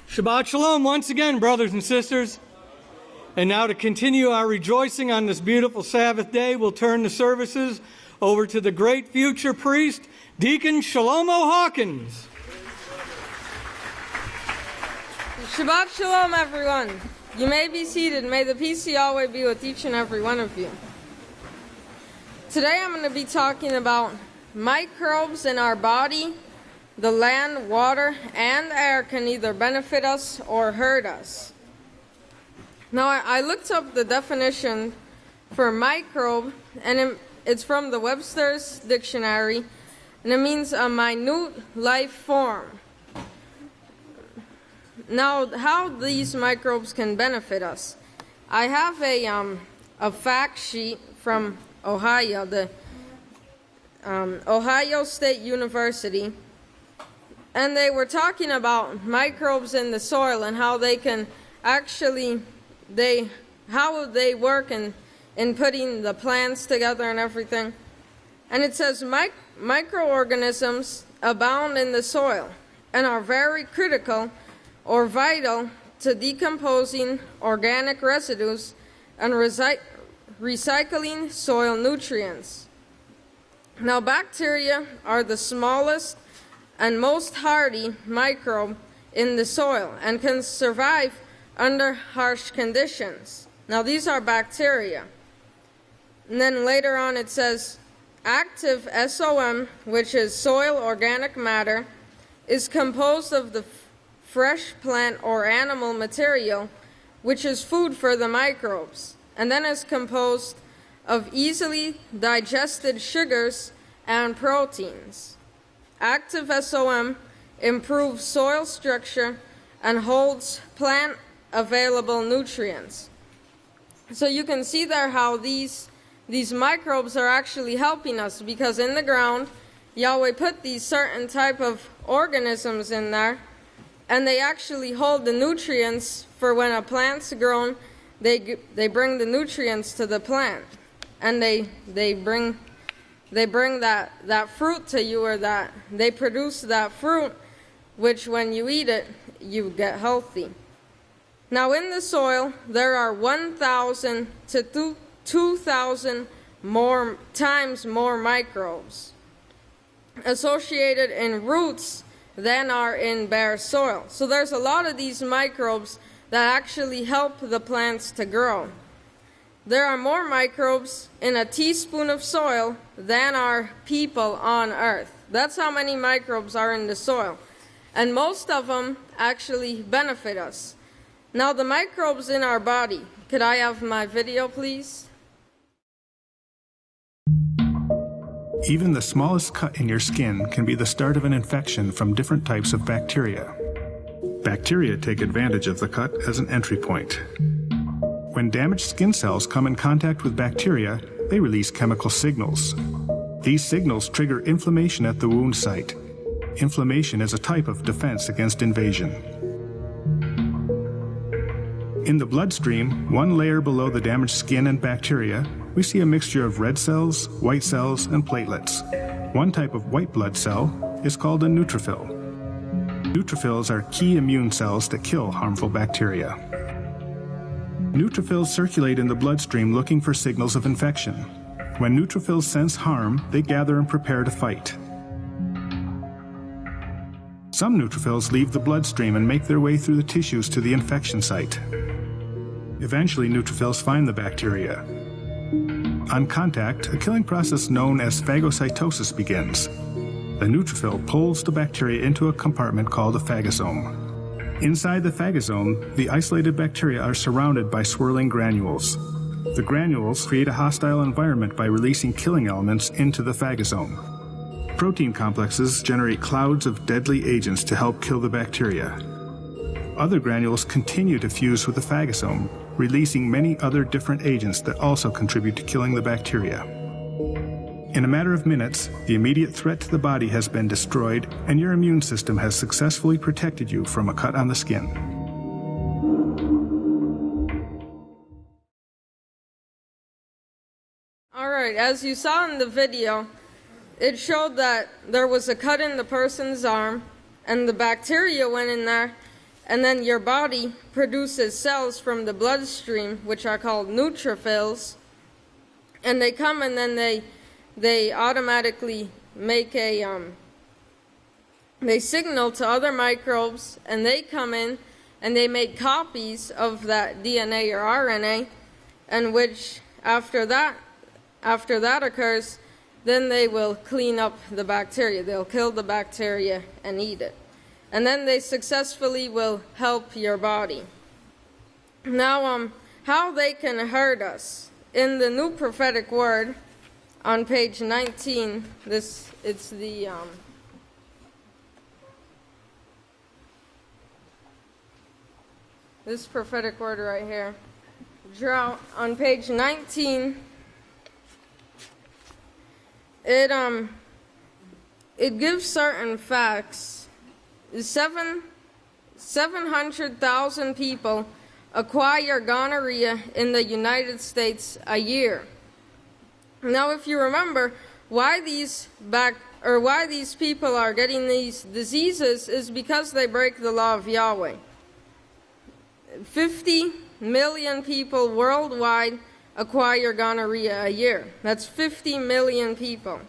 Shabbat Shalom once again, brothers and sisters. And now to continue our rejoicing on this beautiful Sabbath day, we'll turn the services over to the great future priest, Deacon Shalomo Hawkins. Shabbat Shalom, everyone. You may be seated. May the peace of Yahweh be with each and every one of you. Today I'm going to be talking about microbes in our body. The land, water, and air can either benefit us or hurt us. Now, I looked up the definition for microbe, and it's from the Webster's Dictionary, and it means a minute life form. Now, how these microbes can benefit us. I have a fact sheet from Ohio, the Ohio State University, and they were talking about microbes in the soil and how they can actually, how they work in putting the plants together and everything. And it says microorganisms abound in the soil and are very critical or vital to decomposing organic residues and recycling soil nutrients. Now, bacteria are the smallest and most hardy microbe in the soil and can survive under harsh conditions. Now, these are bacteria. And then later on it says, active SOM, which is soil organic matter, is composed of the fresh plant or animal material, which is food for the microbes, and then is composed of easily digested sugars and proteins. Active SOM improves soil structure and holds plant available nutrients. So you can see there how these microbes are actually helping us, because in the ground Yahweh put these certain type of organisms in there, and they actually hold the nutrients for when a plant's grown. They bring the nutrients to the plant, and they bring that fruit to you, or that they produce that fruit, which when you eat it, you get healthy. Now, in the soil, there are 1,000 to 2,000 times more microbes associated in roots than are in bare soil. So there's a lot of these microbes that actually help the plants to grow. There are more microbes in a teaspoon of soil than are people on earth. That's how many microbes are in the soil. And most of them actually benefit us. Now, the microbes in our body. Could I have my video, please? Even the smallest cut in your skin can be the start of an infection from different types of bacteria. Bacteria take advantage of the cut as an entry point. When damaged skin cells come in contact with bacteria, they release chemical signals. These signals trigger inflammation at the wound site. Inflammation is a type of defense against invasion. In the bloodstream, one layer below the damaged skin and bacteria, we see a mixture of red cells, white cells, and platelets. One type of white blood cell is called a neutrophil. Neutrophils are key immune cells that kill harmful bacteria. Neutrophils circulate in the bloodstream looking for signals of infection. When neutrophils sense harm, they gather and prepare to fight. Some neutrophils leave the bloodstream and make their way through the tissues to the infection site. Eventually, neutrophils find the bacteria. On contact, a killing process known as phagocytosis begins. The neutrophil pulls the bacteria into a compartment called a phagosome. Inside the phagosome, the isolated bacteria are surrounded by swirling granules. The granules create a hostile environment by releasing killing elements into the phagosome. Protein complexes generate clouds of deadly agents to help kill the bacteria. Other granules continue to fuse with the phagosome, releasing many other different agents that also contribute to killing the bacteria. In a matter of minutes, the immediate threat to the body has been destroyed, and your immune system has successfully protected you from a cut on the skin. All right, as you saw in the video, it showed that there was a cut in the person's arm, and the bacteria went in there And then your body produces cells from the bloodstream, which are called neutrophils. And they come and then they automatically make they signal to other microbes, and they come in and they make copies of that DNA or RNA, and which after that occurs, then they will clean up the bacteria. They'll kill the bacteria and eat it. And then they successfully will help your body. Now, how they can hurt us. In the New Prophetic Word, on page 19, this prophetic word right here. Drought on page 19. It gives certain facts. 700,000 people acquire gonorrhea in the United States a year. Now, if you remember, why these people are getting these diseases is because they break the law of Yahweh. 50 million people worldwide acquire gonorrhea a year. That's 50 million people.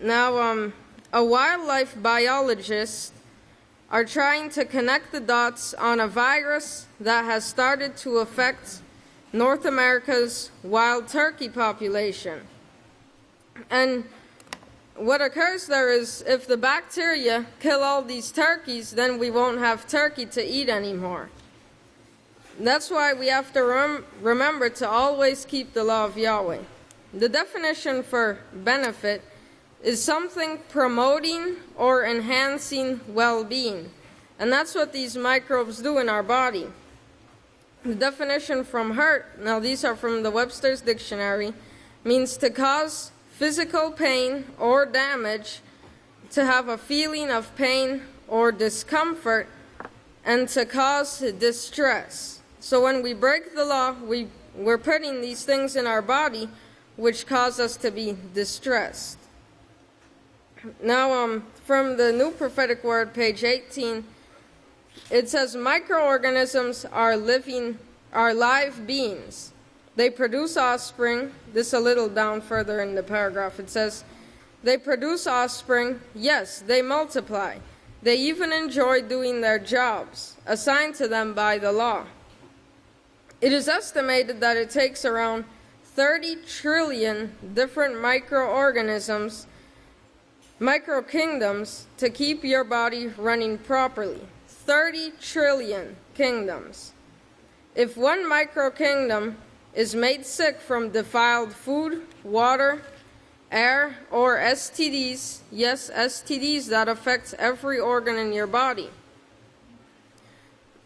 Now, a wildlife biologist are trying to connect the dots on a virus that has started to affect North America's wild turkey population. And what occurs there is, if the bacteria kill all these turkeys, then we won't have turkey to eat anymore. That's why we have to remember to always keep the law of Yahweh. The definition for benefit is something promoting or enhancing well-being. And that's what these microbes do in our body. The definition from hurt, now these are from the Webster's Dictionary, means to cause physical pain or damage, to have a feeling of pain or discomfort, and to cause distress. So when we break the law, we're putting these things in our body which cause us to be distressed. Now, from the New Prophetic Word, page 18, it says microorganisms are live beings. They produce offspring. This a little down further in the paragraph. It says, they produce offspring. Yes, they multiply. They even enjoy doing their jobs, assigned to them by the law. It is estimated that it takes around 30 trillion different microorganisms, microkingdoms, to keep your body running properly. 30 trillion kingdoms. If one microkingdom is made sick from defiled food, water, air, or STDs, yes, STDs, that affects every organ in your body.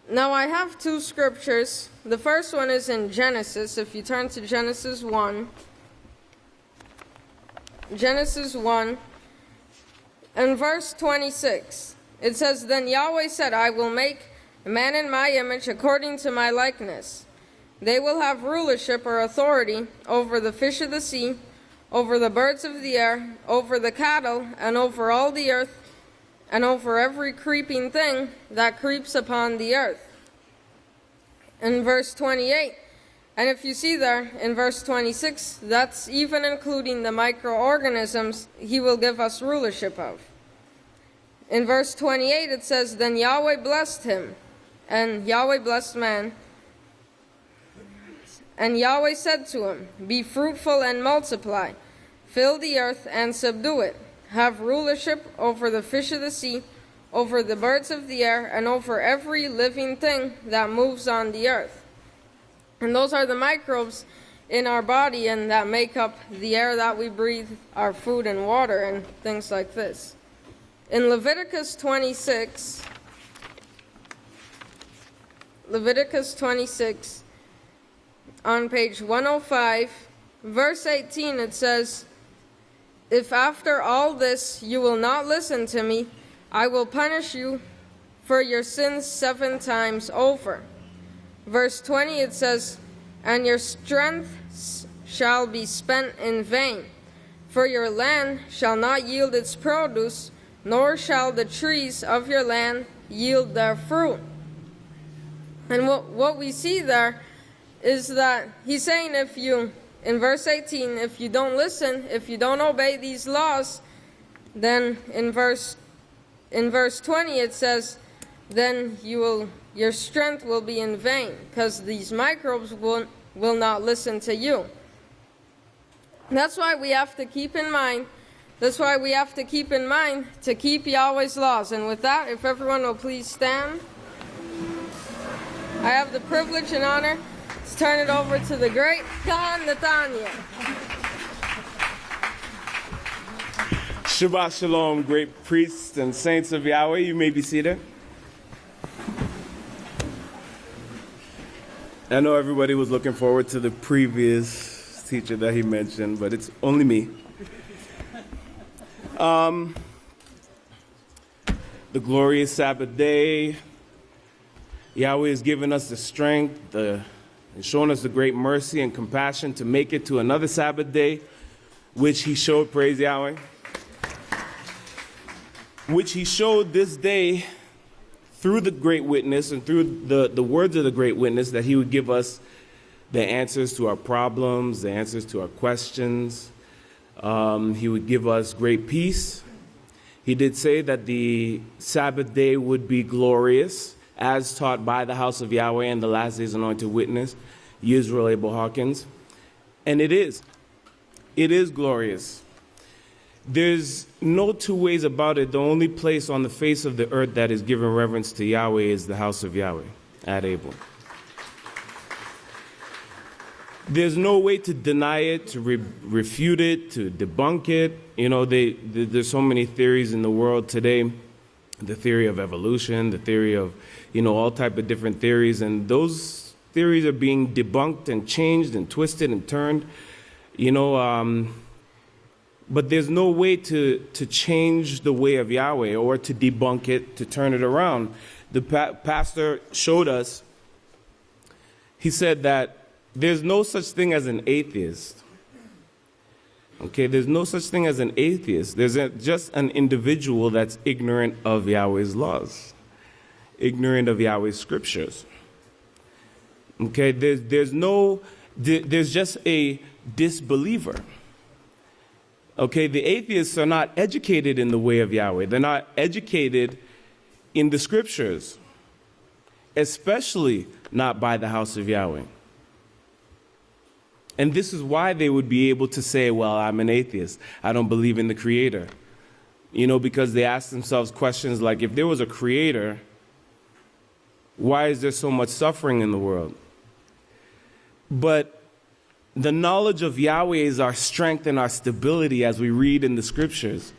Now, I have two scriptures. The first one is in Genesis. If you turn to Genesis 1. Genesis 1 and verse 26. It says, Then Yahweh said, I will make man in my image according to my likeness. They will have rulership or authority over the fish of the sea, over the birds of the air, over the cattle, and over all the earth, and over every creeping thing that creeps upon the earth. In verse 28, and if you see there, in verse 26, that's even including the microorganisms he will give us rulership of. In verse 28, it says, Then Yahweh blessed him, and Yahweh blessed man. And Yahweh said to him, Be fruitful and multiply, fill the earth and subdue it. Have rulership over the fish of the sea, over the birds of the air, and over every living thing that moves on the earth. And those are the microbes in our body and that make up the air that we breathe, our food and water, and things like this. In Leviticus 26, on page 105, verse 18, it says, If after all this you will not listen to me, I will punish you for your sins 7 times over. Verse 20, it says, And your strength shall be spent in vain, for your land shall not yield its produce, nor shall the trees of your land yield their fruit. And what we see there is that he's saying in verse 18, if you don't listen, if you don't obey these laws, then in verse 20 it says, then your strength will be in vain, because these microbes will not listen to you. That's why we have to keep in mind to keep Yahweh's laws. And with that, if everyone will please stand. I have the privilege and honor to turn it over to the great Khan Nathaniel. Shabbat Shalom, great priests and saints of Yahweh. You may be seated. I know everybody was looking forward to the previous teacher that he mentioned, but it's only me. The glorious Sabbath day. Yahweh has given us the strength and shown us the great mercy and compassion to make it to another Sabbath day, which he showed, praise Yahweh, which he showed this day through the great witness and through the words of the great witness, that he would give us the answers to our problems, the answers to our questions. He would give us great peace. He did say that the Sabbath day would be glorious, as taught by the House of Yahweh and the Last Days Anointed Witness, Yisrayl Abel Hawkins. And it is. It is glorious. There's no two ways about it. The only place on the face of the earth that is given reverence to Yahweh is the House of Yahweh at Abel. There's no way to deny it, to refute it, to debunk it. You know, there's so many theories in the world today. The theory of evolution, the theory of, all type of different theories. And those theories are being debunked and changed and twisted and turned. But there's no way to change the way of Yahweh or to debunk it, to turn it around. The pastor showed us, he said that there's no such thing as an atheist. Okay, there's no such thing as an atheist. There's just an individual that's ignorant of Yahweh's laws, ignorant of Yahweh's scriptures. Okay, there's just a disbeliever. Okay, the atheists are not educated in the way of Yahweh. They're not educated in the scriptures, especially not by the House of Yahweh. And this is why they would be able to say, well, I'm an atheist. I don't believe in the Creator. Because they ask themselves questions like, if there was a Creator, why is there so much suffering in the world? But the knowledge of Yahweh is our strength and our stability, as we read in the scriptures.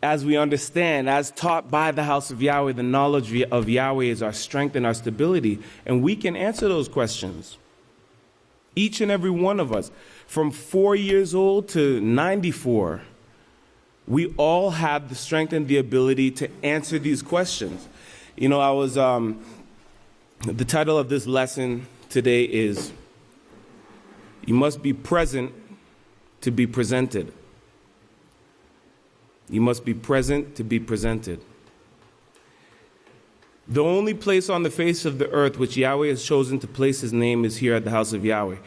As we understand, as taught by the House of Yahweh, the knowledge of Yahweh is our strength and our stability. And we can answer those questions. Each and every one of us, from 4 years old to 94, we all have the strength and the ability to answer these questions. The title of this lesson today is, you must be present to be presented. You must be present to be presented. The only place on the face of the earth which Yahweh has chosen to place his name is here at the House of Yahweh.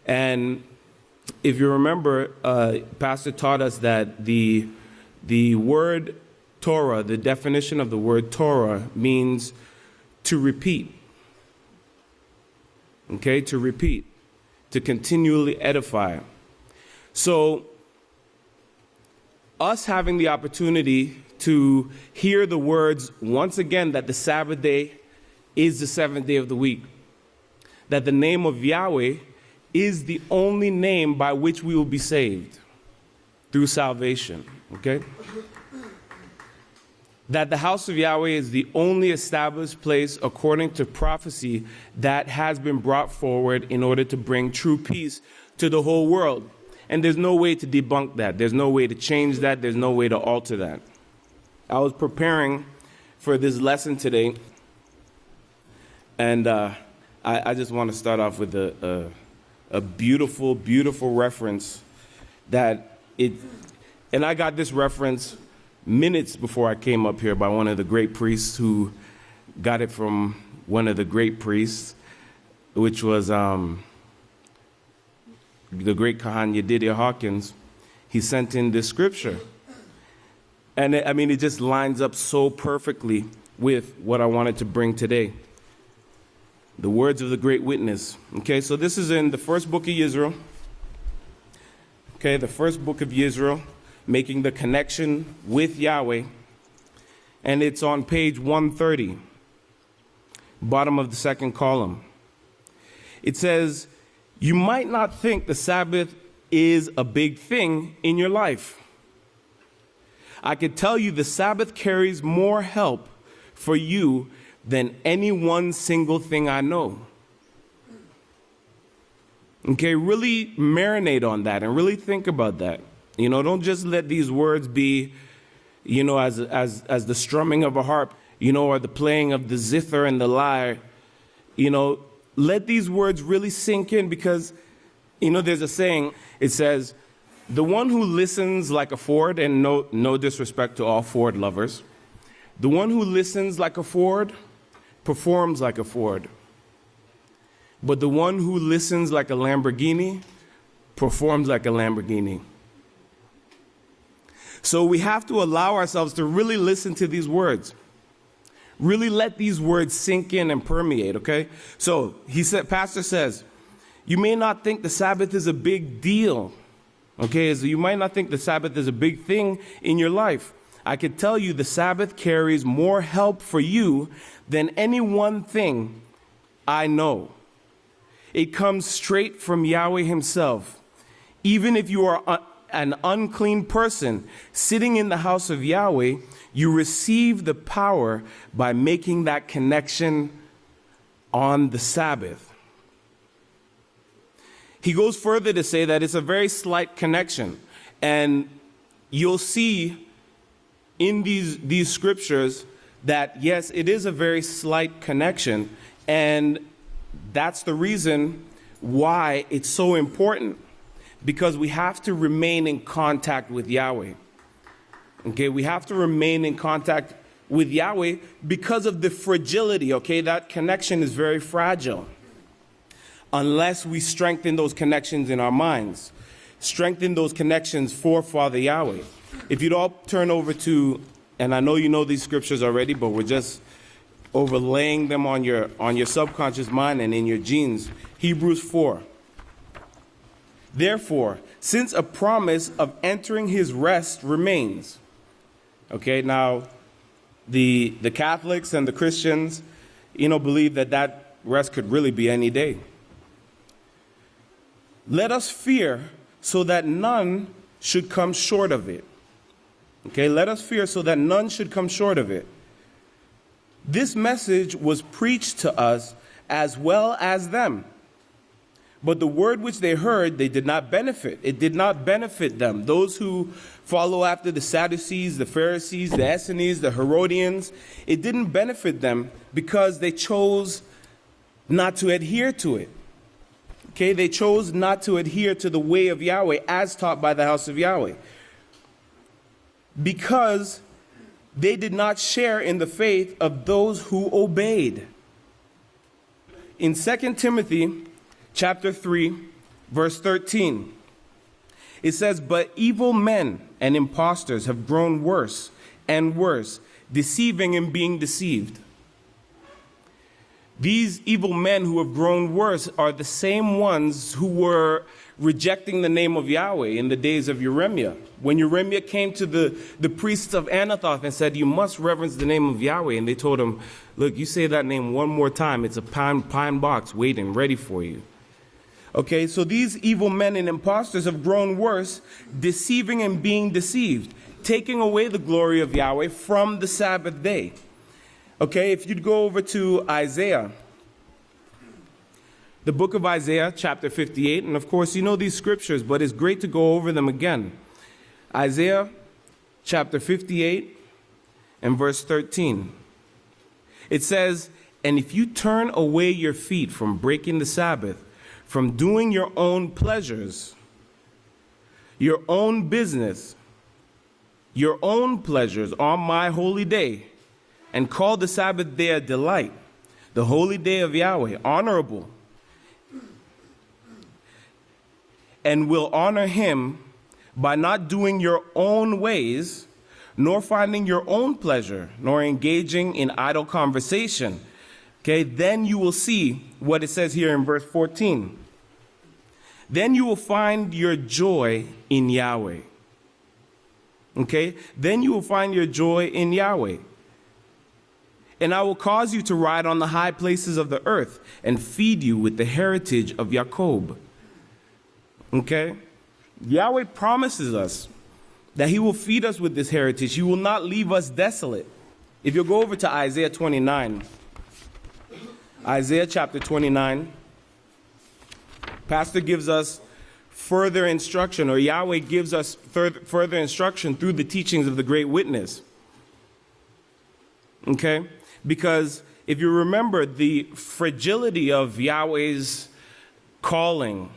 And if you remember, Pastor taught us that the word Torah, the definition of the word Torah, means to repeat. Okay, to repeat, to continually edify. So, us having the opportunity to hear the words once again that the Sabbath day is the seventh day of the week, that the name of Yahweh is the only name by which we will be saved through salvation, okay? That the House of Yahweh is the only established place according to prophecy that has been brought forward in order to bring true peace to the whole world. And there's no way to debunk that. There's no way to change that. There's no way to alter that. I was preparing for this lesson today, and I just want to start off with a beautiful, beautiful reference and I got this reference minutes before I came up here by one of the great priests who got it from one of the great priests, which was the great Kahan Yedidiah Hawkins. He sent in this scripture. And it just lines up so perfectly with what I wanted to bring today. The words of the great witness. Okay, so this is in the first book of Yisrayl. Okay, the first book of Yisrayl, making the connection with Yahweh. And it's on page 130, bottom of the second column. It says, you might not think the Sabbath is a big thing in your life. I could tell you the Sabbath carries more help for you than any one single thing I know. Okay, really marinate on that and really think about that. Don't just let these words be, as the strumming of a harp, or the playing of the zither and the lyre. Let these words really sink in because, there's a saying, it says, the one who listens like a Ford, and no disrespect to all Ford lovers, the one who listens like a Ford performs like a Ford. But the one who listens like a Lamborghini performs like a Lamborghini. So we have to allow ourselves to really listen to these words. Really let these words sink in and permeate, okay? So Pastor says, you may not think the Sabbath is a big deal. Okay, so you might not think the Sabbath is a big thing in your life. I could tell you the Sabbath carries more help for you than any one thing I know. It comes straight from Yahweh Himself. Even if you are an unclean person sitting in the house of Yahweh, you receive the power by making that connection on the Sabbath. He goes further to say that it's a very slight connection. And you'll see in these scriptures that, yes, it is a very slight connection. And that's the reason why it's so important. Because we have to remain in contact with Yahweh. Okay, we have to remain in contact with Yahweh because of the fragility, okay? That connection is very fragile. Unless we strengthen those connections in our minds. Strengthen those connections for Father Yahweh. If you'd all turn over to, and I know you know these scriptures already, but we're just overlaying them on your subconscious mind and in your genes. Hebrews 4. Therefore, since a promise of entering his rest remains. Okay, now the Catholics and the Christians, believe that rest could really be any day. Let us fear so that none should come short of it. Okay, let us fear so that none should come short of it. This message was preached to us as well as them. But the word which they heard, they did not benefit. It did not benefit them. Those who follow after the Sadducees, the Pharisees, the Essenes, the Herodians, it didn't benefit them because they chose not to adhere to it. Okay, they chose not to adhere to the way of Yahweh as taught by the House of Yahweh. Because they did not share in the faith of those who obeyed. In 2 Timothy chapter 3, verse 13, it says, but evil men and impostors have grown worse and worse, deceiving and being deceived. These evil men who have grown worse are the same ones who were rejecting the name of Yahweh in the days of Jeremiah. When Jeremiah came to the priests of Anathoth and said, you must reverence the name of Yahweh. And they told him, look, you say that name one more time. It's a pine box waiting, ready for you. Okay, so these evil men and impostors have grown worse, deceiving and being deceived, taking away the glory of Yahweh from the Sabbath day. Okay, if you'd go over to Isaiah, the book of Isaiah, chapter 58, and of course you know these scriptures, but it's great to go over them again. Isaiah, chapter 58, and verse 13. It says, and if you turn away your feet from breaking the Sabbath, from doing your own pleasures, your own business, your own pleasures on my holy day, and call the Sabbath day a delight, the holy day of Yahweh, honorable, and will honor him by not doing your own ways, nor finding your own pleasure, nor engaging in idle conversation, okay, then you will see what it says here in verse 14. Then you will find your joy in Yahweh. Okay? Then you will find your joy in Yahweh. And I will cause you to ride on the high places of the earth and feed you with the heritage of Jacob. Okay? Yahweh promises us that he will feed us with this heritage. He will not leave us desolate. If you'll go over to Isaiah 29, Isaiah chapter 29, Pastor gives us further instruction, or Yahweh gives us further instruction through the teachings of the great witness. Okay? Because if you remember the fragility of Yahweh's calling,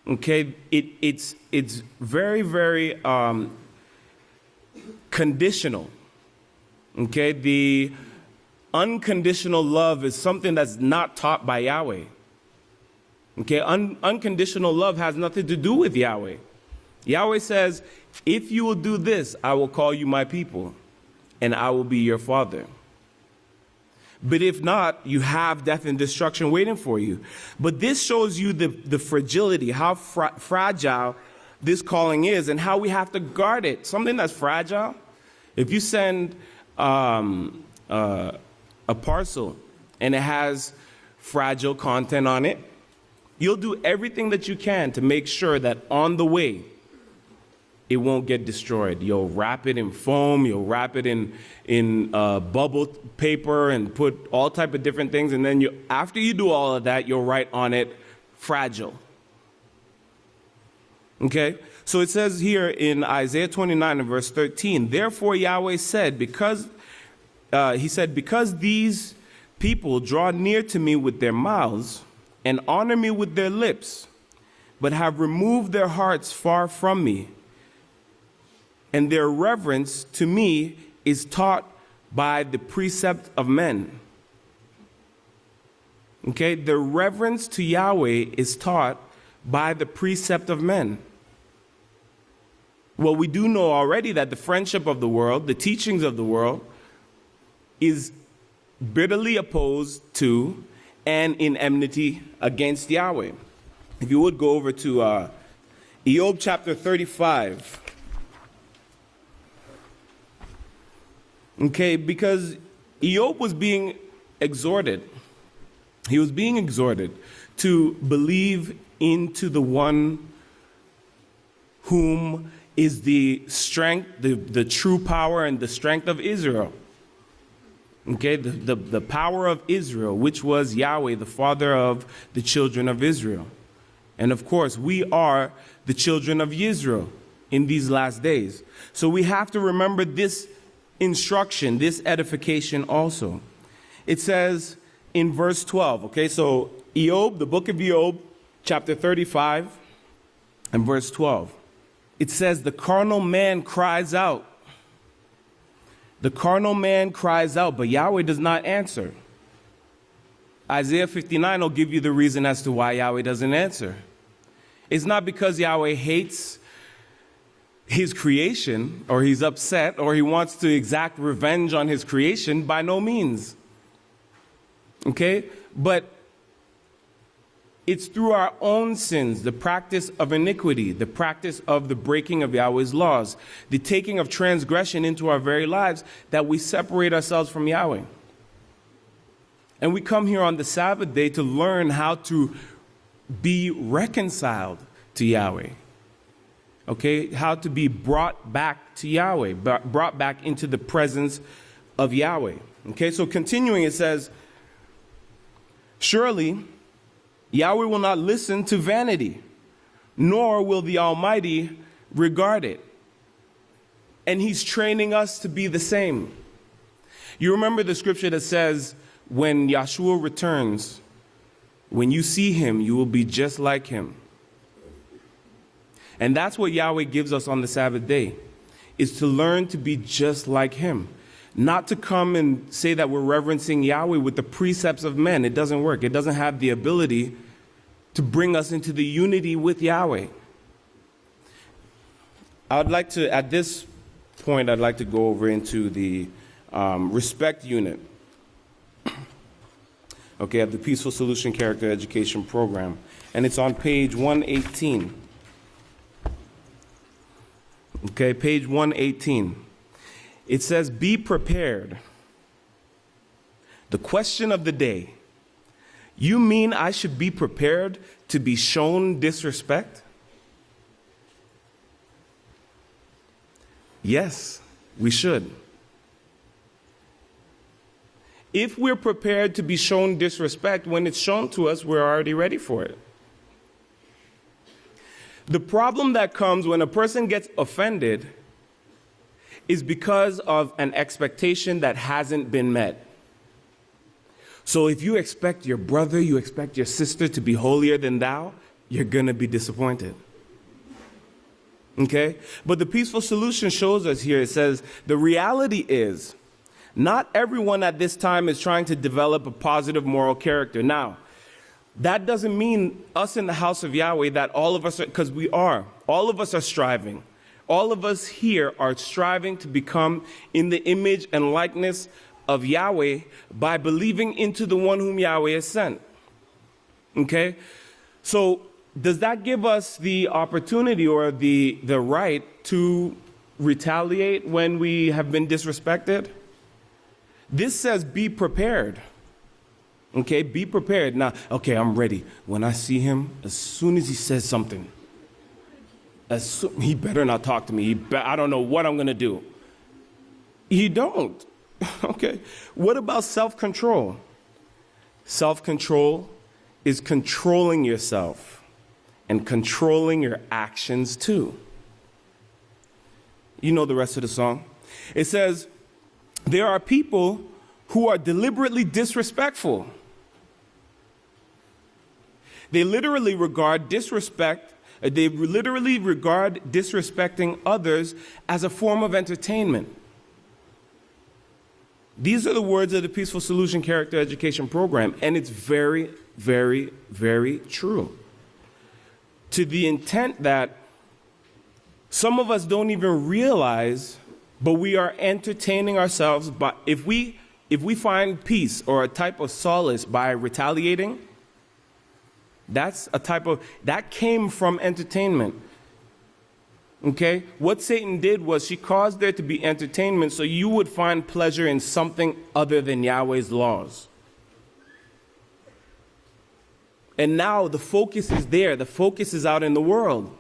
okay, it's very, very conditional. Okay? The unconditional love is something that's not taught by Yahweh. Okay, unconditional love has nothing to do with Yahweh. Yahweh says, if you will do this, I will call you my people, and I will be your father. But if not, you have death and destruction waiting for you. But this shows you the fragility, how fragile this calling is, and how we have to guard it. Something that's fragile, if you send a parcel and it has fragile content on it, you'll do everything that you can to make sure that on the way, it won't get destroyed. You'll wrap it in foam, you'll wrap it in bubble paper and put all type of different things. And then after you do all of that, you'll write on it, fragile. Okay? So it says here in Isaiah 29 and verse 13, therefore Yahweh said, because these people draw near to me with their mouths, and honor me with their lips, but have removed their hearts far from me, and their reverence to me is taught by the precept of men. Okay, the reverence to Yahweh is taught by the precept of men. Well, we do know already that the friendship of the world, the teachings of the world, is bitterly opposed to and in enmity against Yahweh. If you would go over to Job chapter 35. Okay, because Job was being exhorted. He was being exhorted to believe into the one whom is the strength, the true power and the strength of Israel. Okay, the power of Israel, which was Yahweh, the Father of the children of Israel. And of course, we are the children of Yisrayl in these last days. So we have to remember this instruction, this edification also. It says in verse 12, okay, so Job, the book of Job, chapter 35 and verse 12. It says, the carnal man cries out. The carnal man cries out, but Yahweh does not answer. Isaiah 59 will give you the reason as to why Yahweh doesn't answer. It's not because Yahweh hates his creation, or he's upset, or he wants to exact revenge on his creation. By no means. Okay? But it's through our own sins, the practice of iniquity, the practice of the breaking of Yahweh's laws, the taking of transgression into our very lives, that we separate ourselves from Yahweh. And we come here on the Sabbath day to learn how to be reconciled to Yahweh. Okay? How to be brought back to Yahweh, brought back into the presence of Yahweh. Okay? So continuing, it says, surely Yahweh will not listen to vanity, nor will the Almighty regard it. And he's training us to be the same. You remember the scripture that says, when Yahshua returns, when you see him, you will be just like him. And that's what Yahweh gives us on the Sabbath day. is to learn to be just like him. Not to come and say that we're reverencing Yahweh with the precepts of men. It doesn't work. It doesn't have the ability to bring us into the unity with Yahweh. At this point, I'd like to go over into the respect unit, okay, of the Peaceful Solution Character Education Program. And it's on page 118. Okay, page 118. It says, be prepared. The question of the day. You mean I should be prepared to be shown disrespect? Yes, we should. If we're prepared to be shown disrespect, when it's shown to us, we're already ready for it. The problem that comes when a person gets offended is because of an expectation that hasn't been met. So if you expect your brother, you expect your sister to be holier than thou, you're going to be disappointed. Okay? But the Peaceful Solution shows us here, it says, the reality is, not everyone at this time is trying to develop a positive moral character. Now, that doesn't mean us in the House of Yahweh that all of us are, because we are. All of us are striving. All of us here are striving to become in the image and likeness of Yahweh by believing into the one whom Yahweh has sent. Okay? So, does that give us the opportunity or the right to retaliate when we have been disrespected? This says be prepared. Okay, be prepared. Now, I'm ready. When I see him, as soon as he says something, he better not talk to me. I don't know what I'm going to do. You don't. Okay. What about self-control? Self-control is controlling yourself and controlling your actions too. You know the rest of the song. It says, there are people who are deliberately disrespectful. They literally regard disrespecting others as a form of entertainment. These are the words of the Peaceful Solution Character Education Program, and it's very, very, very true. To the intent that some of us don't even realize, but we are entertaining ourselves. But if we find peace or a type of solace by retaliating, that came from entertainment. Okay? What Satan did was she caused there to be entertainment so you would find pleasure in something other than Yahweh's laws. And now the focus is there. The focus is out in the world.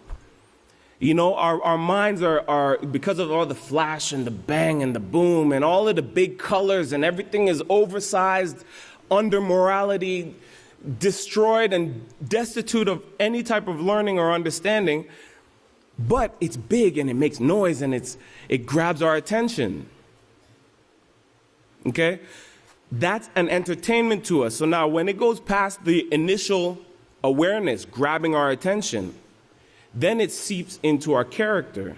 You know, our minds are, because of all the flash and the bang and the boom and all of the big colors and everything is oversized, under morality, destroyed and destitute of any type of learning or understanding. But it's big and it makes noise and it grabs our attention. Okay? That's an entertainment to us. So now when it goes past the initial awareness, grabbing our attention, then it seeps into our character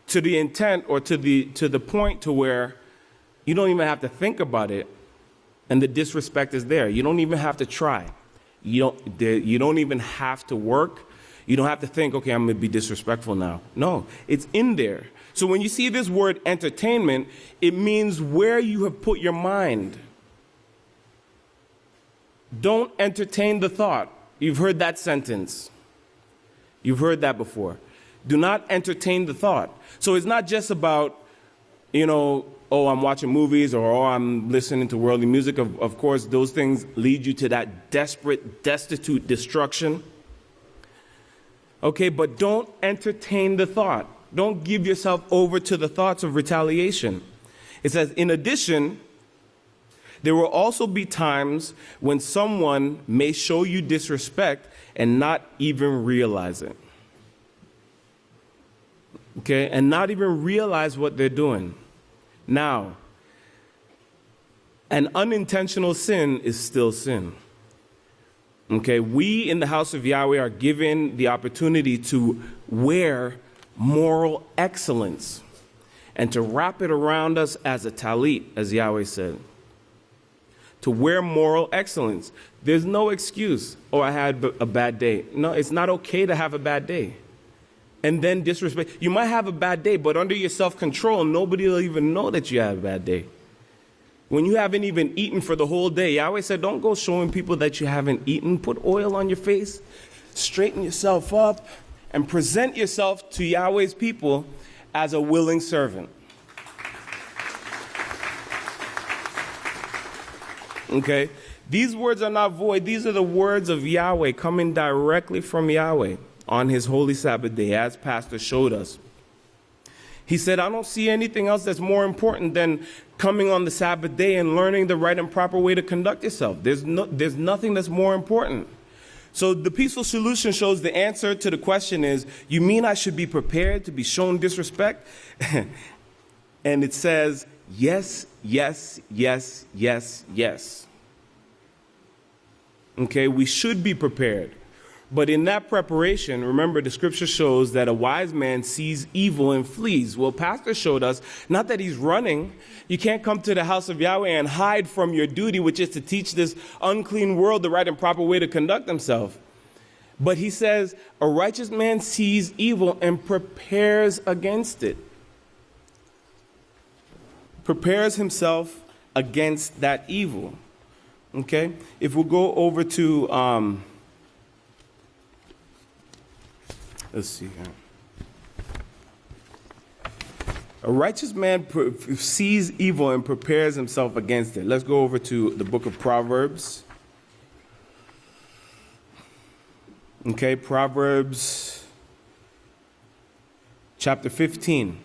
to the intent or to the point to where you don't even have to think about it and the disrespect is there. You don't even have to try. You don't even have to work. You don't have to think, okay, I'm going to be disrespectful now. No, it's in there. So when you see this word entertainment, it means where you have put your mind. Don't entertain the thought. You've heard that sentence. You've heard that before. Do not entertain the thought. So it's not just about, I'm watching movies or I'm listening to worldly music. Of course, those things lead you to that desperate, destitute destruction. Okay, but don't entertain the thought. Don't give yourself over to the thoughts of retaliation. It says, in addition, there will also be times when someone may show you disrespect and not even realize it. Okay, and not even realize what they're doing. Now, an unintentional sin is still sin. Okay, we in the House of Yahweh are given the opportunity to wear moral excellence, and to wrap it around us as a talit, as Yahweh said. To wear moral excellence. There's no excuse, oh, I had a bad day. No, it's not okay to have a bad day. And then disrespect. You might have a bad day, but under your self-control, nobody will even know that you had a bad day. When you haven't even eaten for the whole day, Yahweh said, don't go showing people that you haven't eaten. Put oil on your face, straighten yourself up, and present yourself to Yahweh's people as a willing servant. Okay? These words are not void. These are the words of Yahweh coming directly from Yahweh on his holy Sabbath day, as Pastor showed us. He said, I don't see anything else that's more important than coming on the Sabbath day and learning the right and proper way to conduct yourself. There's nothing that's more important. So the peaceful solution shows the answer to the question is, you mean I should be prepared to be shown disrespect? And it says, yes, yes, yes, yes, yes. Okay, we should be prepared. But in that preparation, remember, the scripture shows that a wise man sees evil and flees. Well, Pastor showed us, not that he's running. You can't come to the house of Yahweh and hide from your duty, which is to teach this unclean world the right and proper way to conduct himself. But he says, a righteous man sees evil and prepares against it. Prepares himself against that evil. Okay? If we'll go over to... let's see here. A righteous man sees evil and prepares himself against it. Let's go over to the book of Proverbs. Okay, Proverbs chapter 15.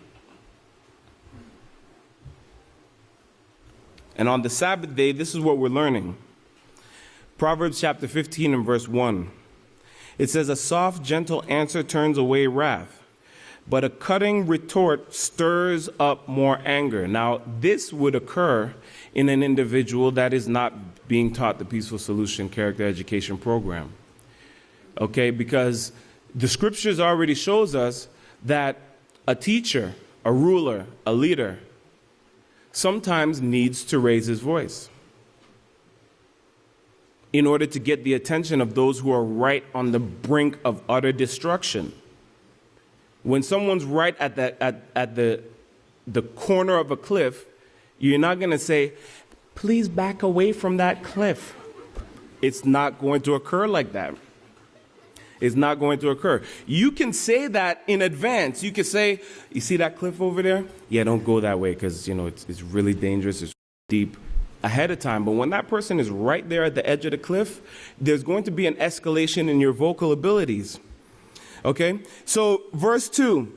And on the Sabbath day, this is what we're learning. Proverbs chapter 15 and verse 1. It says, a soft, gentle answer turns away wrath, but a cutting retort stirs up more anger. Now, this would occur in an individual that is not being taught the Peaceful Solution Character Education Program. Okay, because the scriptures already shows us that a teacher, a ruler, a leader, sometimes needs to raise his voice in order to get the attention of those who are right on the brink of utter destruction. When someone's right at the corner of a cliff, you're not going to say, please back away from that cliff. It's not going to occur like that. It's not going to occur. You can say that in advance. You can say, you see that cliff over there? Yeah, don't go that way because, it's really dangerous. It's deep. Ahead of time. But when that person is right there at the edge of the cliff, there's going to be an escalation in your vocal abilities. Okay? So verse 2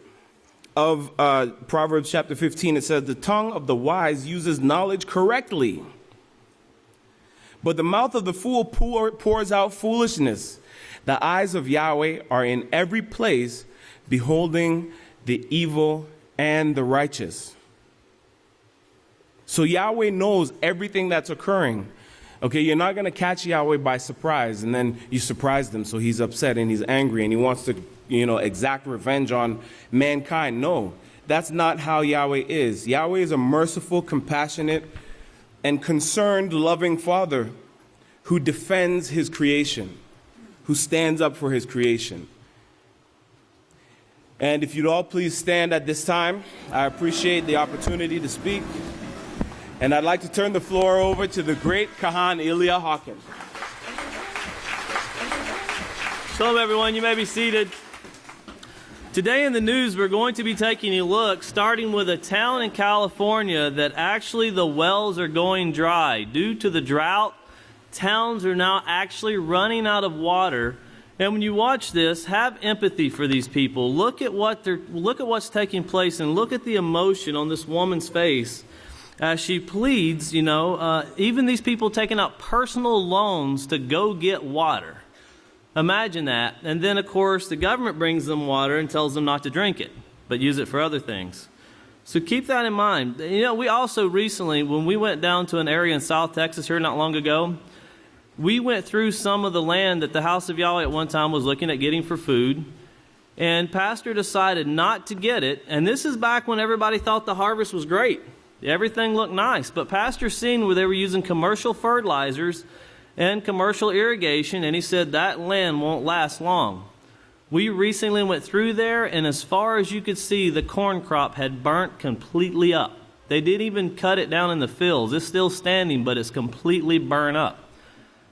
of Proverbs chapter 15, it says, the tongue of the wise uses knowledge correctly, but the mouth of the fool pours out foolishness. The eyes of Yahweh are in every place, beholding the evil and the righteous. So Yahweh knows everything that's occurring. Okay, you're not going to catch Yahweh by surprise, and then you surprise him, so he's upset and he's angry and he wants to, exact revenge on mankind. No, that's not how Yahweh is. Yahweh is a merciful, compassionate, and concerned, loving Father who defends his creation, who stands up for his creation. And if you'd all please stand at this time, I appreciate the opportunity to speak. And I'd like to turn the floor over to the great Kahan Ilya Hawkins. Shalom, everyone. You may be seated. Today in the news, we're going to be taking a look, starting with a town in California that actually the wells are going dry. Due to the drought, towns are now actually running out of water. And when you watch this, have empathy for these people. Look at what's taking place and look at the emotion on this woman's face. She pleads, even these people taking out personal loans to go get water. Imagine that. And then, of course, the government brings them water and tells them not to drink it, but use it for other things. So keep that in mind. We also recently, when we went down to an area in South Texas here not long ago, we went through some of the land that the House of Yahweh at one time was looking at getting for food. And Pastor decided not to get it. And this is back when everybody thought the harvest was great. Everything looked nice. But Pastor seen where they were using commercial fertilizers and commercial irrigation, and he said that land won't last long. We recently went through there, and as far as you could see, the corn crop had burnt completely up. They didn't even cut it down in the fields. It's still standing, but it's completely burnt up.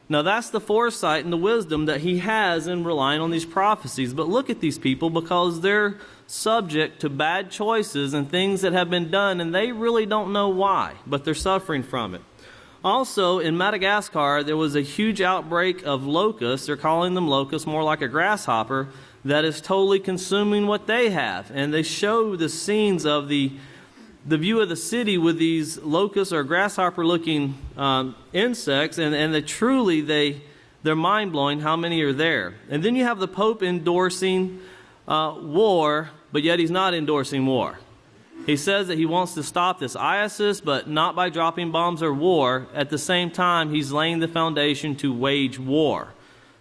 Now, that's the foresight and the wisdom that he has in relying on these prophecies. But look at these people, because they're subject to bad choices and things that have been done, and they really don't know why, but they're suffering from it. Also, in Madagascar, there was a huge outbreak of locusts. They're calling them locusts, more like a grasshopper, that is totally consuming what they have. And they show the scenes of the view of the city with these locust or grasshopper-looking insects, and they're mind-blowing how many are there. And then you have the Pope endorsing war, but yet he's not endorsing war. He says that he wants to stop this ISIS, but not by dropping bombs or war. At the same time, he's laying the foundation to wage war.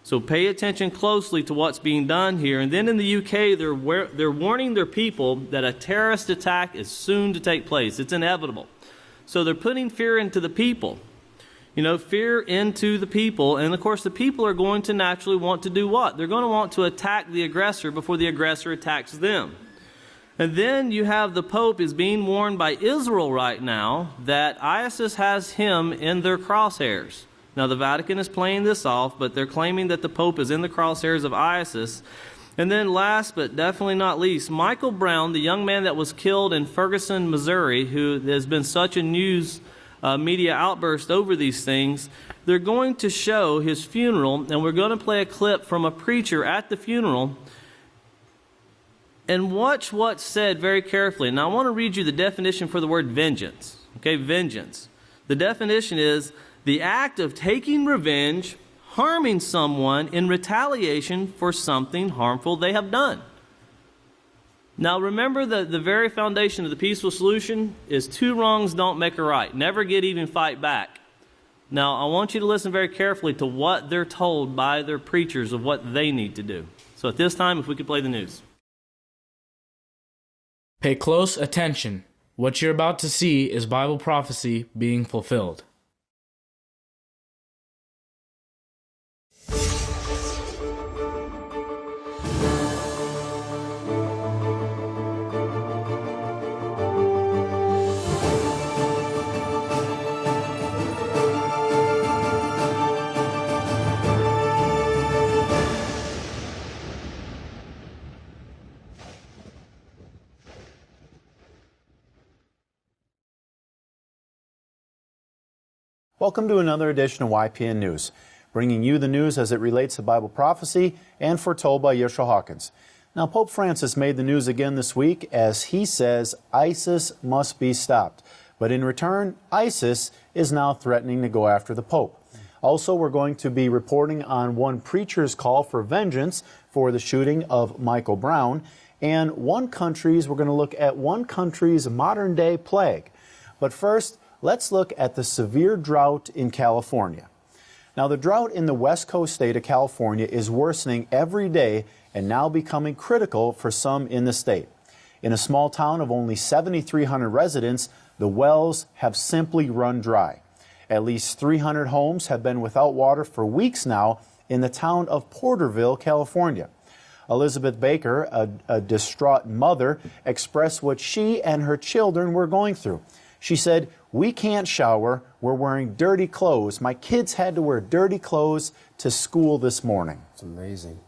So pay attention closely to what's being done here. And then in the UK, they're warning their people that a terrorist attack is soon to take place. It's inevitable. So they're putting fear into the people. Fear into the people. And, of course, the people are going to naturally want to do what? They're going to want to attack the aggressor before the aggressor attacks them. And then you have the Pope is being warned by Israel right now that ISIS has him in their crosshairs. Now, the Vatican is playing this off, but they're claiming that the Pope is in the crosshairs of ISIS. And then last but definitely not least, Michael Brown, the young man that was killed in Ferguson, Missouri, who has been such a news media outburst over these things, they're going to show his funeral, and we're going to play a clip from a preacher at the funeral. And watch what's said very carefully. Now, I want to read you the definition for the word vengeance. Okay, vengeance. The definition is the act of taking revenge, harming someone in retaliation for something harmful they have done. Now, remember that the very foundation of the peaceful solution is two wrongs don't make a right. Never get even, fight back. Now, I want you to listen very carefully to what they're told by their preachers of what they need to do. So at this time, if we could play the news. Pay close attention. What you're about to see is Bible prophecy being fulfilled. Welcome to another edition of YPN News, bringing you the news as it relates to Bible prophecy and foretold by Yisrayl Hawkins. Now, Pope Francis made the news again this week as he says ISIS must be stopped. But in return, ISIS is now threatening to go after the Pope. Also, we're going to be reporting on one preacher's call for vengeance for the shooting of Michael Brown. And we're going to look at one country's modern-day plague. But first, let's look at the severe drought in California. Now, the drought in the west coast state of California is worsening every day and now becoming critical for some in the state. In a small town of only 7,300 residents, the wells have simply run dry. At least 300 homes have been without water for weeks now in the town of Porterville, California. Elizabeth Baker, a distraught mother, expressed what she and her children were going through. She said, "We can't shower. We're wearing dirty clothes. My kids had to wear dirty clothes to school this morning." It's amazing.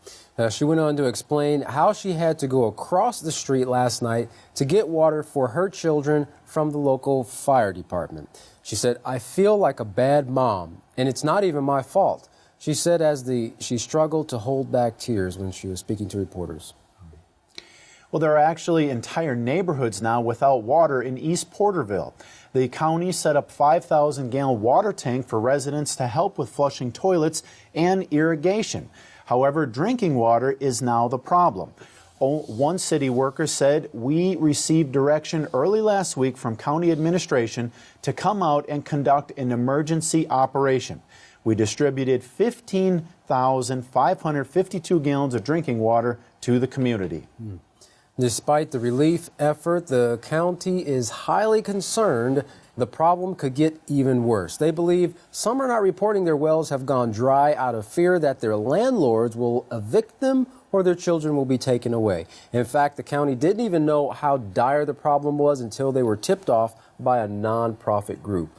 She went on to explain how she had to go across the street last night to get water for her children from the local fire department. She said, "I feel like a bad mom, and it's not even my fault." She said she struggled to hold back tears when she was speaking to reporters. Well, there are actually entire neighborhoods now without water in East Porterville. The county set up 5,000-gallon water tank for residents to help with flushing toilets and irrigation. However, drinking water is now the problem. One city worker said, "We received direction early last week from county administration to come out and conduct an emergency operation. we distributed 15,552 gallons of drinking water to the community. Despite the relief effort, the county is highly concerned the problem could get even worse. They believe some are not reporting their wells have gone dry out of fear that their landlords will evict them or their children will be taken away. In fact, the county didn't even know how dire the problem was until they were tipped off by a nonprofit group.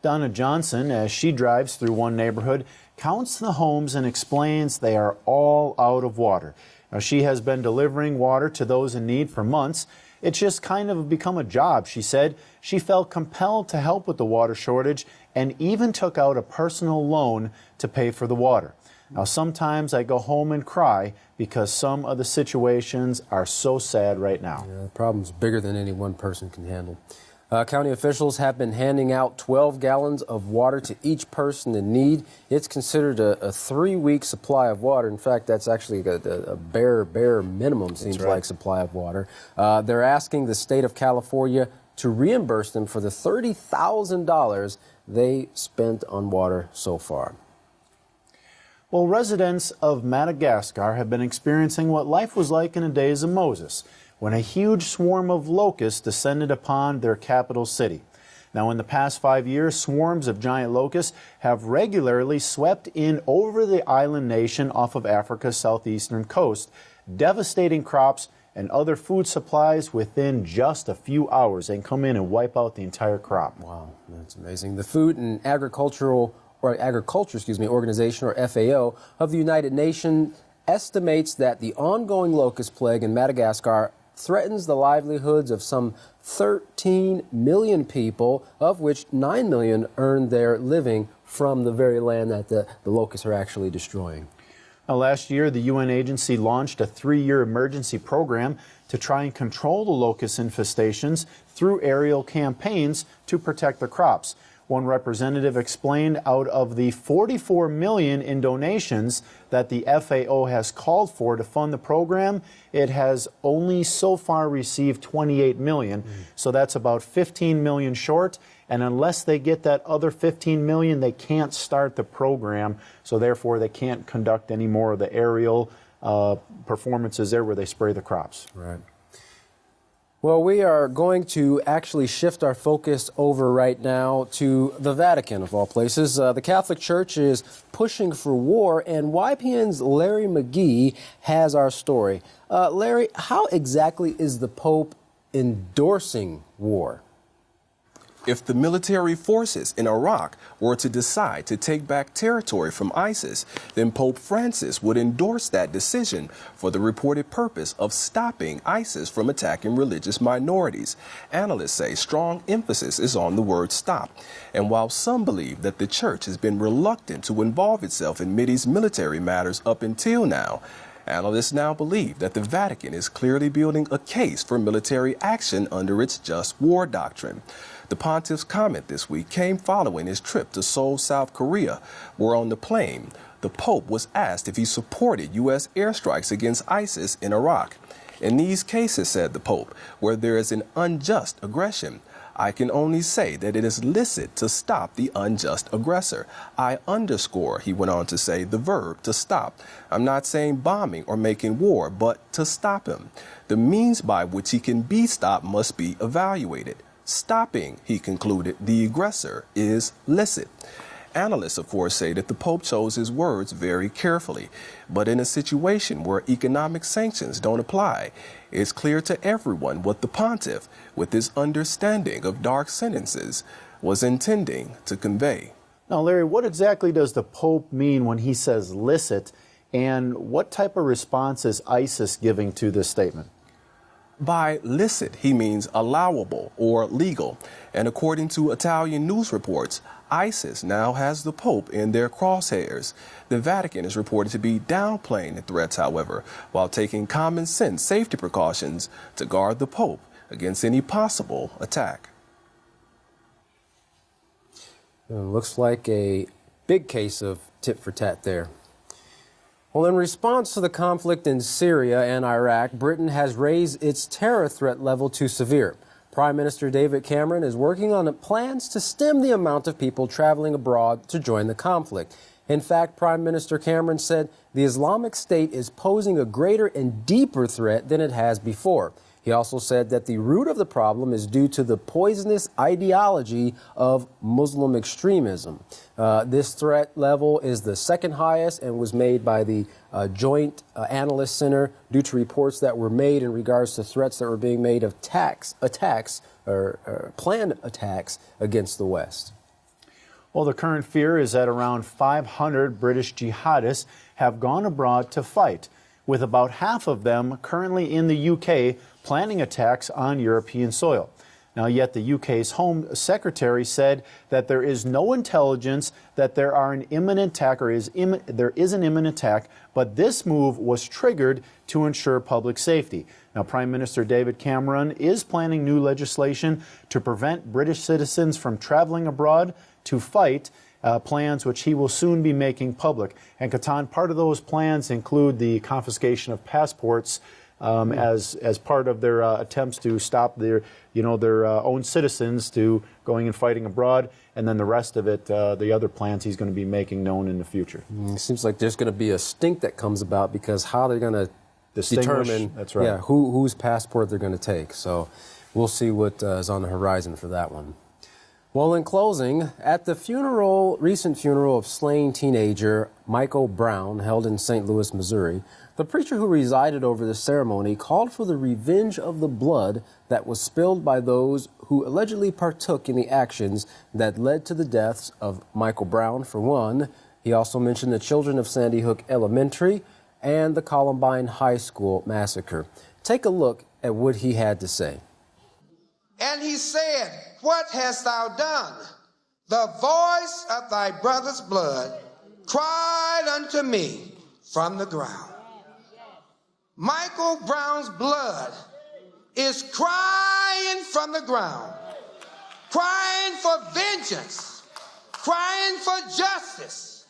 Donna Johnson, as she drives through one neighborhood, counts the homes and explains they are all out of water. Now, she has been delivering water to those in need for months. It's just kind of become a job, she said. She felt compelled to help with the water shortage and even took out a personal loan to pay for the water. Now, sometimes I go home and cry because some of the situations are so sad right now. Yeah, the problem's bigger than any one person can handle. County officials have been handing out 12 gallons of water to each person in need. It's considered a 3-week supply of water. In fact, that's actually a bare minimum, seems like, supply of water. They're asking the state of California to reimburse them for the $30,000 they spent on water so far. Well, residents of Madagascar have been experiencing what life was like in the days of Moses, when a huge swarm of locusts descended upon their capital city. Now, in the past 5 years, swarms of giant locusts have regularly swept in over the island nation off of Africa's southeastern coast, devastating crops and other food supplies within just a few hours. They can come in and wipe out the entire crop. Wow, that's amazing. The Food and Agriculture Organization, or FAO, of the United Nations estimates that the ongoing locust plague in Madagascar threatens the livelihoods of some 13 million people, of which 9 million earn their living from the very land that the locusts are actually destroying. Now, last year, the UN agency launched a 3-year emergency program to try and control the locust infestations through aerial campaigns to protect the crops. One representative explained out of the 44 million in donations that the FAO has called for to fund the program, it has only so far received 28 million. So that's about 15 million short. And unless they get that other 15 million, they can't start the program. So therefore, they can't conduct any more of the aerial performances there where they spray the crops. Right. Well, we are going to actually shift our focus over right now to the Vatican, of all places. The Catholic Church is pushing for war, and YPN's Larry McGee has our story. Larry, how exactly is the Pope endorsing war? If the military forces in Iraq were to decide to take back territory from ISIS, then Pope Francis would endorse that decision for the reported purpose of stopping ISIS from attacking religious minorities. Analysts say strong emphasis is on the word stop. And while some believe that the church has been reluctant to involve itself in Mideast military matters up until now, analysts now believe that the Vatican is clearly building a case for military action under its just war doctrine. The pontiff's comment this week came following his trip to Seoul, South Korea, where on the plane, the Pope was asked if he supported U.S. airstrikes against ISIS in Iraq. In these cases, said the Pope, where there is an unjust aggression, I can only say that it is licit to stop the unjust aggressor. I underscore, he went on to say, the verb to stop. I'm not saying bombing or making war, but to stop him. The means by which he can be stopped must be evaluated. Stopping, he concluded, the aggressor is licit. Analysts, of course, say that the Pope chose his words very carefully. But in a situation where economic sanctions don't apply, it's clear to everyone what the pontiff, with his understanding of dark sentences, was intending to convey. Now, Larry, what exactly does the Pope mean when he says licit, and what type of response is ISIS giving to this statement? By licit, he means allowable or legal. And according to Italian news reports, ISIS now has the Pope in their crosshairs. The Vatican is reported to be downplaying the threats, however, while taking common sense safety precautions to guard the Pope against any possible attack. Looks like a big case of tit for tat there. Well, in response to the conflict in Syria and Iraq, Britain has raised its terror threat level to severe. Prime Minister David Cameron is working on plans to stem the amount of people traveling abroad to join the conflict. In fact, Prime Minister Cameron said the Islamic State is posing a greater and deeper threat than it has before. He also said that the root of the problem is due to the poisonous ideology of Muslim extremism. This threat level is the second highest and was made by the Joint Analyst Center due to reports that were made in regards to threats that were being made of planned attacks against the West. Well, the current fear is that around 500 British jihadists have gone abroad to fight, with about half of them currently in the UK planning attacks on European soil. Now, yet the UK's Home Secretary said that there is no intelligence that there are an imminent attack or there is an imminent attack, but this move was triggered to ensure public safety. Now, Prime Minister David Cameron is planning new legislation to prevent British citizens from traveling abroad to fight, plans which he will soon be making public. And Katan, part of those plans include the confiscation of passports as part of their attempts to stop their own citizens to going and fighting abroad, and then the rest of it, the other plans he's going to be making known in the future. It seems like there's going to be a stink that comes about because how they're going to determine that's right. whose passport they're going to take. So we'll see what is on the horizon for that one. Well, in closing, at the recent funeral of slain teenager Michael Brown, held in St. Louis, Missouri, the preacher who presided over the ceremony called for the revenge of the blood that was spilled by those who allegedly partook in the actions that led to the deaths of Michael Brown, for one. He also mentioned the children of Sandy Hook Elementary and the Columbine High School massacre. Take a look at what he had to say. And he said, "What hast thou done? The voice of thy brother's blood cried unto me from the ground." Michael Brown's blood is crying from the ground, crying for vengeance, crying for justice.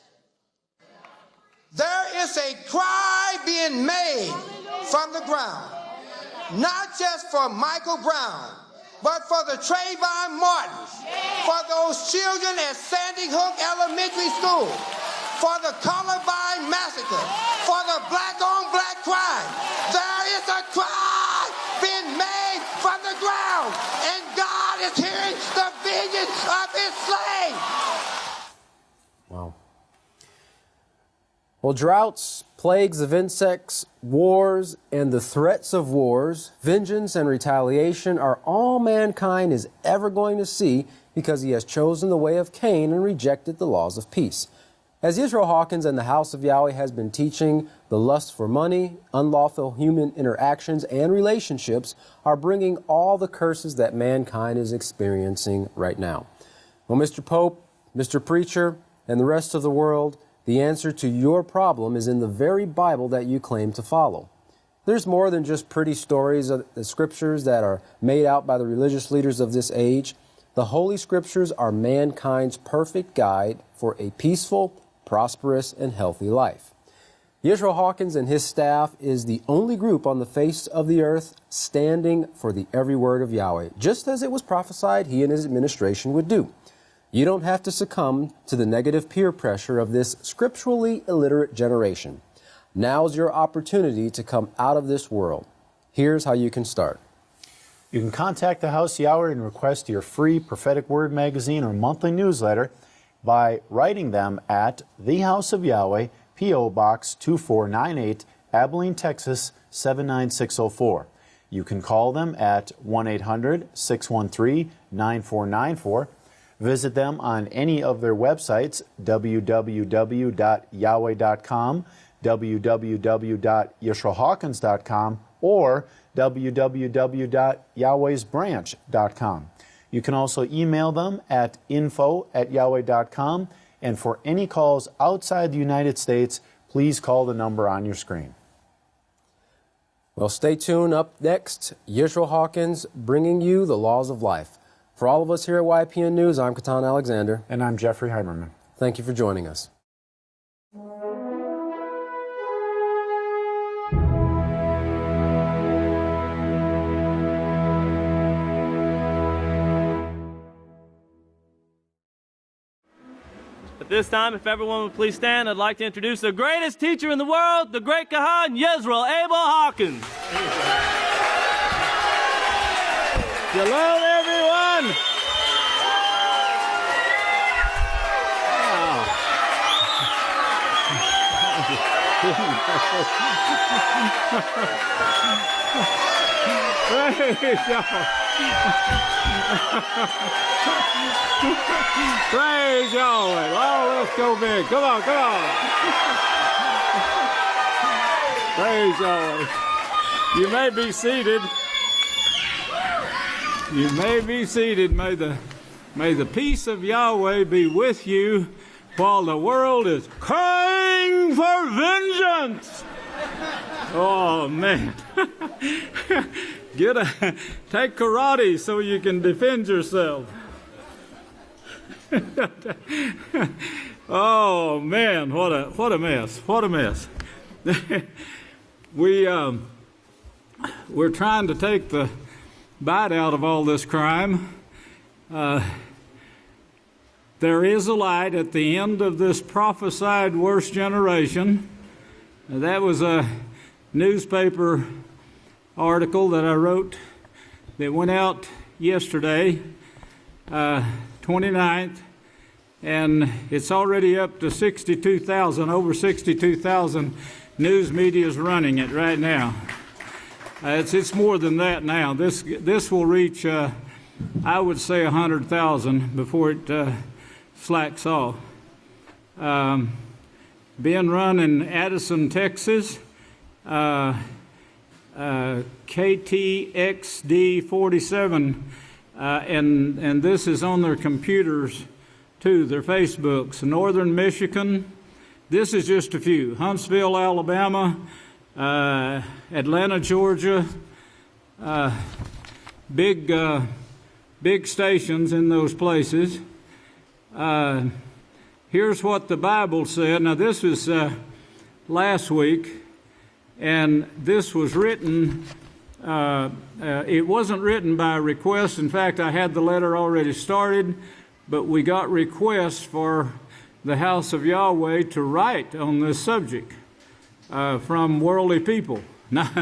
There is a cry being made from the ground, not just for Michael Brown, but for the Trayvon Martins, for those children at Sandy Hook Elementary School, for the Columbine Massacre, for the black-on-black crime. There is a cry being made from the ground, and God is hearing the vengeance of his slain. Wow. Well, droughts, plagues of insects, wars, and the threats of wars, vengeance and retaliation are all mankind is ever going to see because he has chosen the way of Cain and rejected the laws of peace. As Yisrayl Hawkins and the House of Yahweh has been teaching, the lust for money, unlawful human interactions, and relationships are bringing all the curses that mankind is experiencing right now. Well, Mr. Pope, Mr. Preacher, and the rest of the world, the answer to your problem is in the very Bible that you claim to follow. There's more than just pretty stories of the scriptures that are made out by the religious leaders of this age. The Holy Scriptures are mankind's perfect guide for a peaceful, prosperous, and healthy life. Yisrayl Hawkins and his staff is the only group on the face of the earth standing for the every word of Yahweh, just as it was prophesied he and his administration would do. You don't have to succumb to the negative peer pressure of this scripturally illiterate generation. Now's your opportunity to come out of this world. Here's how you can start. You can contact the House of Yahweh and request your free Prophetic Word magazine or monthly newsletter by writing them at The House of Yahweh, P.O. Box 2498, Abilene, Texas 79604. You can call them at 1-800-613-9494. Visit them on any of their websites, www.yahweh.com, www.yisraelhawkins.com, or www.yahwehsbranch.com. You can also email them at info@yahweh.com, and for any calls outside the United States, please call the number on your screen. Well, stay tuned. Up next, Yisrayl Hawkins bringing you the laws of life. For all of us here at YPN News, I'm Katan Alexander. And I'm Jeffrey Heimerman. Thank you for joining us. This time, if everyone would please stand, I'd like to introduce the greatest teacher in the world, the great Kahan Yisrayl Abel Hawkins. Shalom, everyone. Praise Yahweh. Praise Yahweh. Oh, let's go big. Come on, come on. Praise Yahweh. You may be seated. You may be seated. May the peace of Yahweh be with you while the world is crying for vengeance. Oh, man. Take karate so you can defend yourself. Oh, man, what a mess. What a mess. We're trying to take the bite out of all this crime. There is a light at the end of this prophesied worst generation. That was a newspaper article that I wrote that went out yesterday, 29th, and it's already up to 62,000, over 62,000 news media is running it right now. It's more than that now. This will reach, I would say, 100,000 before it slacks off. Being run in Addison, Texas, KTXD 47, and this is on their computers too, their Facebooks. Northern Michigan, this is just a few. Huntsville, Alabama, Atlanta, Georgia, big stations in those places. Here's what the Bible said. Now, this was last week, and this was written, it wasn't written by request. In fact, I had the letter already started, but we got requests for the House of Yahweh to write on this subject from worldly people, not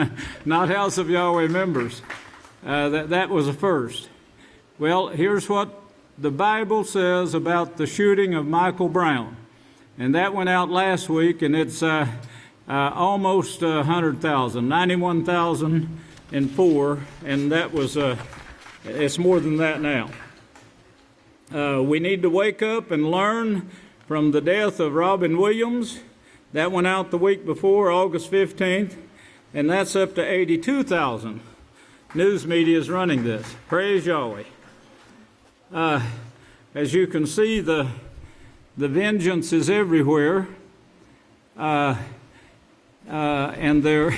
House of Yahweh members. That was a first. Well, here's what the Bible says about the shooting of Michael Brown. And that went out last week, and it's almost 100,000, 91,004, and that was, it's more than that now. We need to wake up and learn from the death of Robin Williams. That went out the week before, August 15th, and that's up to 82,000. News media is running this. Praise Yahweh. As you can see, the vengeance is everywhere, and there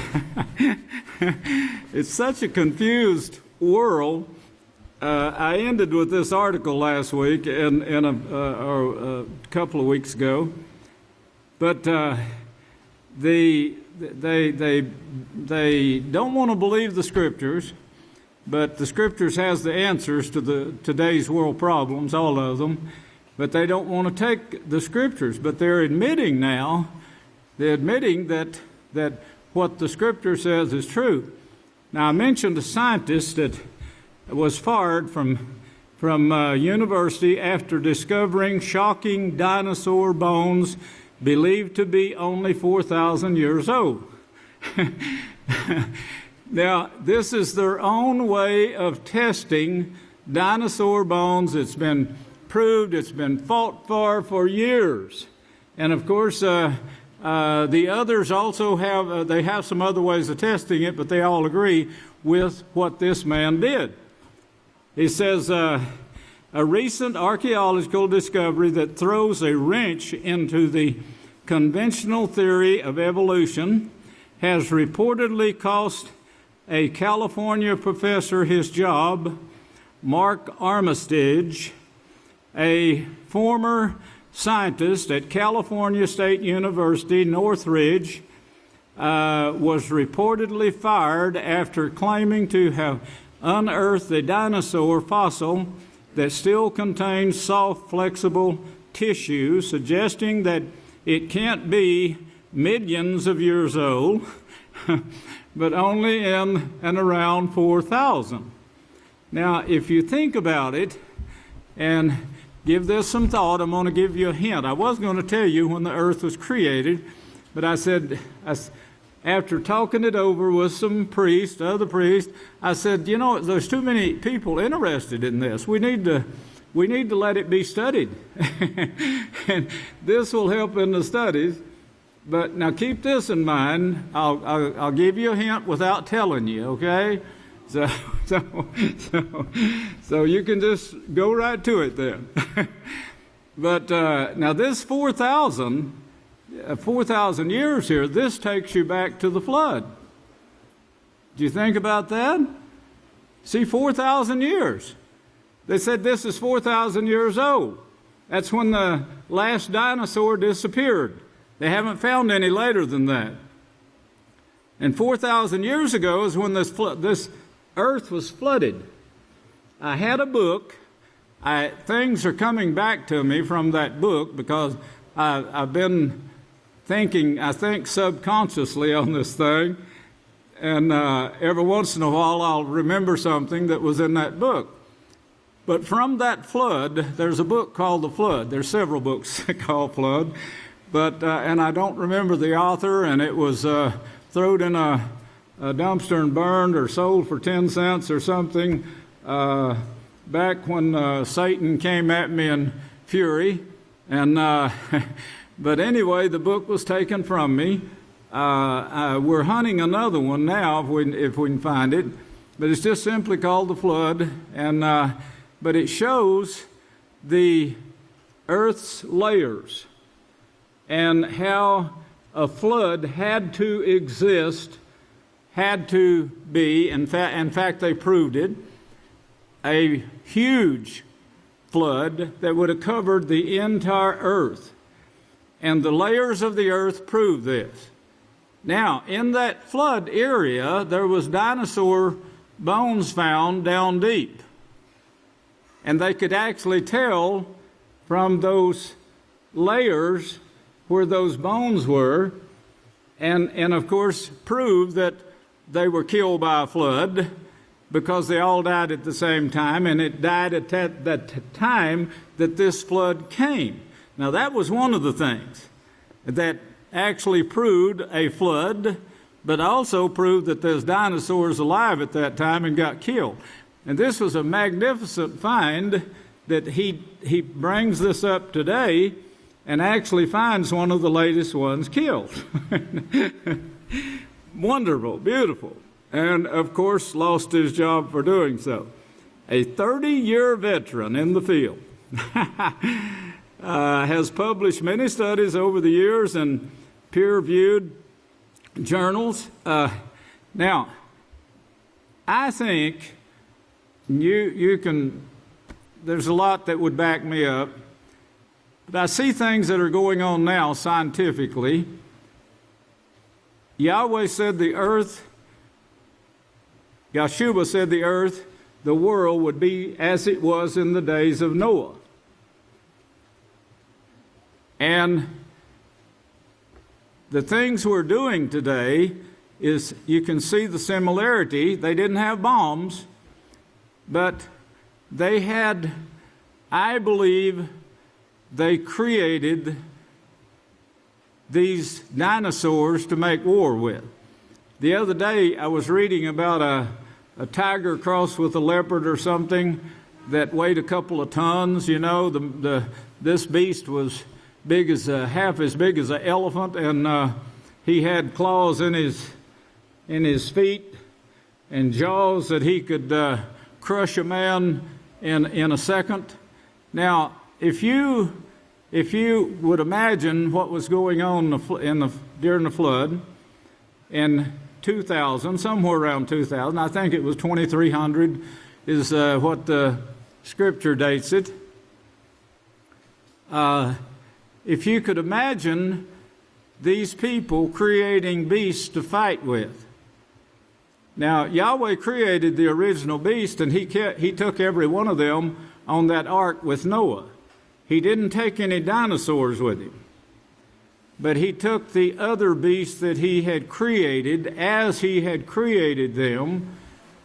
it's such a confused world. I ended with this article last week and a couple of weeks ago, but they don't want to believe the Scriptures. But the Scriptures has the answers to today's world problems, all of them. But they don't want to take the Scriptures. But they're admitting now, that what the Scripture says is true. Now, I mentioned a scientist that was fired from university after discovering shocking dinosaur bones believed to be only 4,000 years old. Now, this is their own way of testing dinosaur bones. It's been proved, it's been fought for years. And of course, the others also have some other ways of testing it, but they all agree with what this man did. He says, a recent archaeological discovery that throws a wrench into the conventional theory of evolution has reportedly cost a California professor his job. Mark Armitage, a former scientist at California State University, Northridge, was reportedly fired after claiming to have unearthed a dinosaur fossil that still contains soft, flexible tissue, suggesting that it can't be millions of years old, but only in and around 4,000. Now, if you think about it and give this some thought, I'm going to give you a hint. I was going to tell you when the earth was created, but I said, after talking it over with some priests, other priests, I said, you know, there's too many people interested in this. We need to let it be studied. And this will help in the studies. But now keep this in mind. I'll give you a hint without telling you, okay? So you can just go right to it then. But now this 4,000 years here, this takes you back to the flood. Do you think about that? See, 4,000 years. They said this is 4,000 years old. That's when the last dinosaur disappeared. They haven't found any later than that. And 4,000 years ago is when this earth was flooded. I had a book. Things are coming back to me from that book because I've been thinking, I think subconsciously on this thing, and every once in a while I'll remember something that was in that book. But from that flood, there's a book called The Flood. There's several books called Flood, but and I don't remember the author, and it was thrown in a dumpster and burned or sold for 10 cents or something back when Satan came at me in fury. And but anyway, the book was taken from me. We're hunting another one now if we can find it, but it's just simply called The Flood. And but it shows the earth's layers and how a flood had to exist, had to be, in fact they proved it, a huge flood that would have covered the entire earth. And the layers of the earth prove this. Now, in that flood area, there was dinosaur bones found down deep. And they could actually tell from those layers where those bones were, and of course prove that they were killed by a flood because they all died at the same time, and it died at that time that this flood came. Now that was one of the things that actually proved a flood, but also proved that there's dinosaurs alive at that time and got killed. And this was a magnificent find that he brings this up today and actually finds one of the latest ones killed. Wonderful, beautiful. And of course lost his job for doing so. A 30-year veteran in the field. Has published many studies over the years in peer-reviewed journals. Now, I think you can, there's a lot that would back me up, but I see things that are going on now scientifically. Yahweh said the earth, Yeshua said the earth, the world would be as it was in the days of Noah. And the things we're doing today is, you can see the similarity. They didn't have bombs, but they had, I believe, they created these dinosaurs to make war with. The other day I was reading about a tiger crossed with a leopard or something that weighed a couple of tons. You know, this beast was big as half as big as an elephant, and he had claws in his feet and jaws that he could crush a man in a second. Now, if you would imagine what was going on during the flood in 2000, somewhere around 2000, I think it was 2300 is what the scripture dates it. If you could imagine these people creating beasts to fight with. Now, Yahweh created the original beast, and he took every one of them on that ark with Noah. he didn't take any dinosaurs with him, but he took the other beasts that he had created as he had created them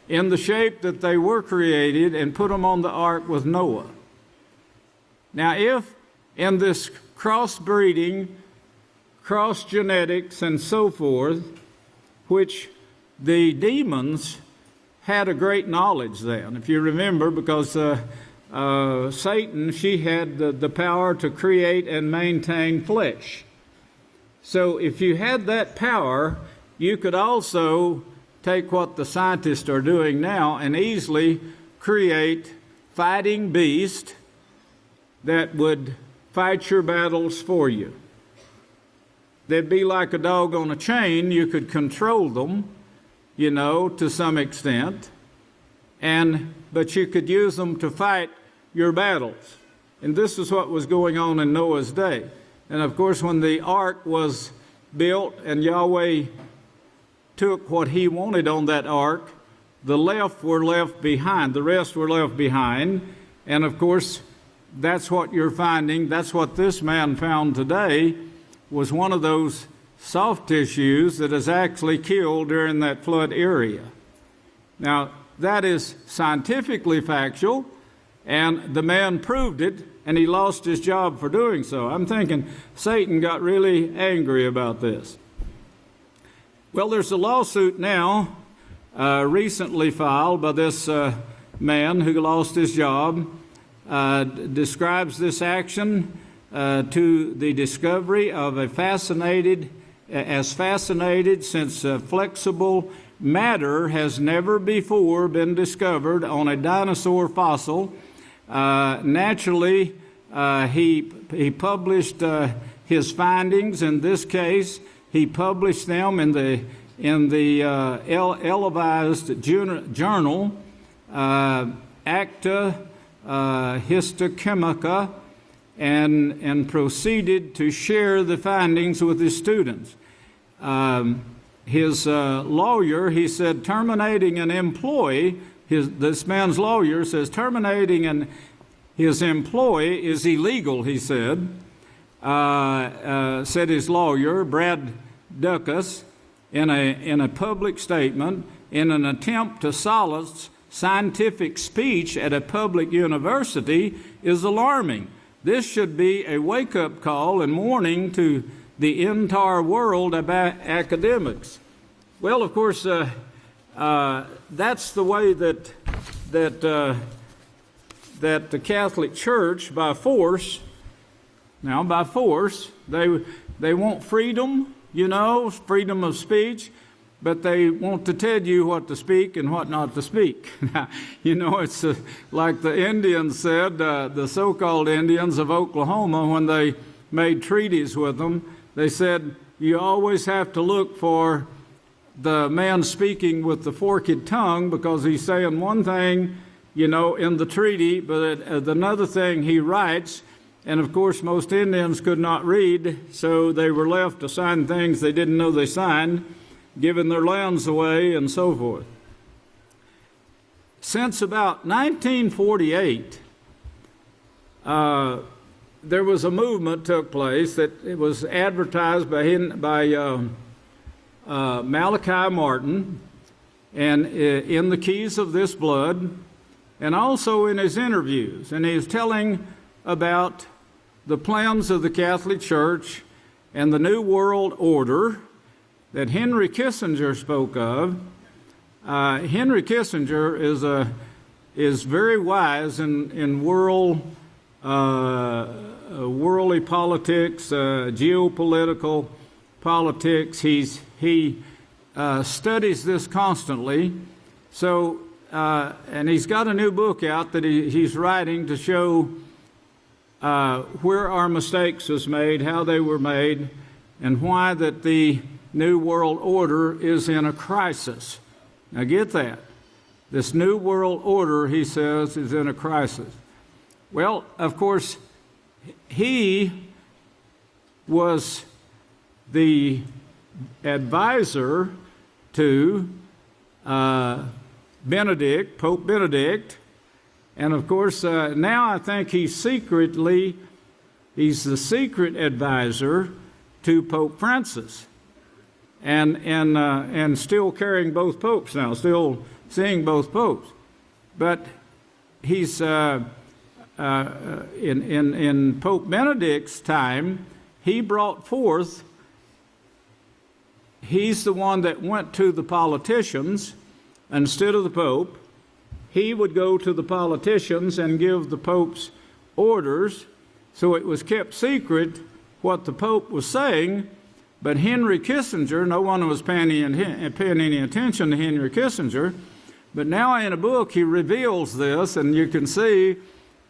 in the shape that they were created and put them on the ark with Noah. Now, if in this crossbreeding, cross genetics, and so forth, which the demons had a great knowledge then, if you remember, because Satan, she had the power to create and maintain flesh. So if you had that power, you could also take what the scientists are doing now and easily create fighting beasts that would fight your battles for you. They'd be like a dog on a chain. You could control them, to some extent, but you could use them to fight your battles. And this is what was going on in Noah's day. And of course, when the ark was built and Yahweh took what he wanted on that ark, the rest were left behind. And of course, that's what you're finding. That's what this man found today, was one of those soft tissues that is actually killed during that flood area. Now, that is scientifically factual, and the man proved it, and he lost his job for doing so. I'm thinking Satan got really angry about this. Well, there's a lawsuit now recently filed by this man who lost his job, describes this action to the discovery of fascinated since flexible matter has never before been discovered on a dinosaur fossil. Naturally, he published his findings. In this case, he published them in the televised journal Acta Histochemica, and proceeded to share the findings with his students. His lawyer, he said, terminating an employee, this man's lawyer says terminating his employee is illegal, he said, said his lawyer, Brad Dukas, in a public statement, in an attempt to solace scientific speech at a public university, is alarming. This should be a wake-up call and warning to the entire world about academics. Well, of course, that's the way that the Catholic Church, by force, they want freedom, freedom of speech, but they want to tell you what to speak and what not to speak. It's like the Indians said, the so-called Indians of Oklahoma, when they made treaties with them, they said, you always have to look for the man speaking with the forked tongue, because he's saying one thing, in the treaty, but another thing he writes. And of course, most Indians could not read, so they were left to sign things they didn't know they signed, giving their lands away and so forth. Since about 1948, there was a movement took place that it was advertised by Malachi Martin, and in the Keys of This Blood, and also in his interviews. And he was telling about the plans of the Catholic Church and the New World Order that Henry Kissinger spoke of. Henry Kissinger is very wise in worldly politics, geopolitical politics. He studies this constantly. So, and he's got a new book out that he's writing to show where our mistakes was made, how they were made, and why that the New World Order is in a crisis. Now get that. This New World Order, he says, is in a crisis. Well, of course, he was the advisor to Pope Benedict, and of course, now I think he's secretly He's the secret advisor to Pope Francis, and still carrying both popes now, still seeing both popes. But he's in Pope Benedict's time, he brought forth. He's the one that went to the politicians instead of the Pope. He would go to the politicians and give the Pope's orders, so it was kept secret what the Pope was saying. But Henry Kissinger, no one was paying any attention to Henry Kissinger, but now in a book he reveals this, and you can see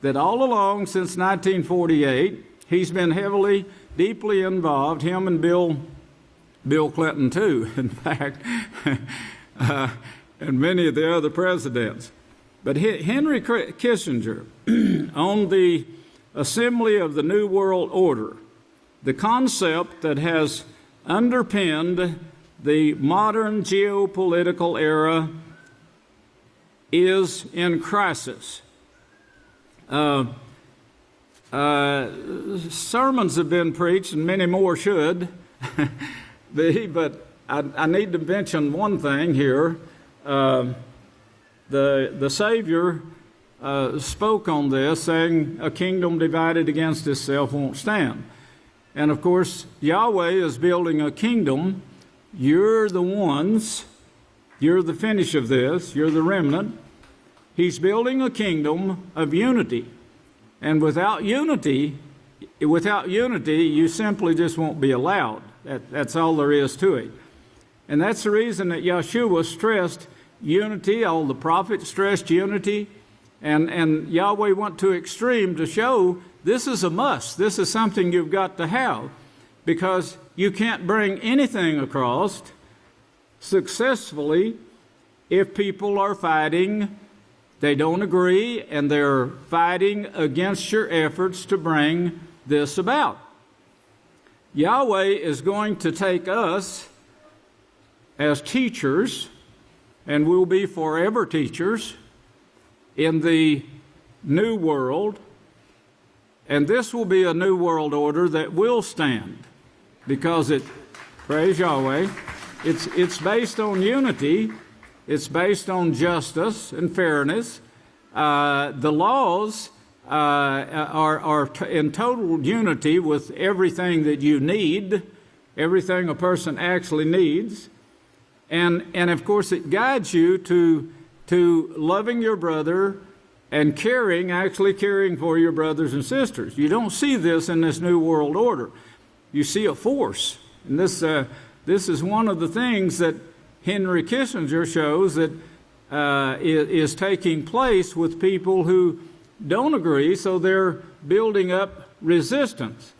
that all along since 1948, he's been heavily, deeply involved, him and Bill Clinton too, in fact, and many of the other presidents. But Henry Kissinger, on the Assembly of the New World Order, the concept that has underpinned the modern geopolitical era is in crisis. Sermons have been preached, and many more should be, but I need to mention one thing here. The Savior spoke on this, saying, "A kingdom divided against itself won't stand." And of course, Yahweh is building a kingdom. You're the ones. You're the finish of this. You're the remnant. He's building a kingdom of unity. And without unity, you simply just won't be allowed. That's all there is to it. And that's the reason that Yeshua stressed unity. All the prophets stressed unity. And Yahweh went to extreme to show this is a must. This is something you've got to have, because you can't bring anything across successfully if people are fighting, they don't agree, and they're fighting against your efforts to bring this about. Yahweh is going to take us as teachers, and we'll be forever teachers in the new world. And this will be a new world order that will stand, because praise Yahweh, it's based on unity, it's based on justice and fairness. The laws are in total unity with everything that you need, everything a person actually needs. And of course it guides you to loving your brother and actually caring for your brothers and sisters. You don't see this in this new world order. You see a force. And this is one of the things that Henry Kissinger shows that is taking place with people who don't agree, so they're building up resistance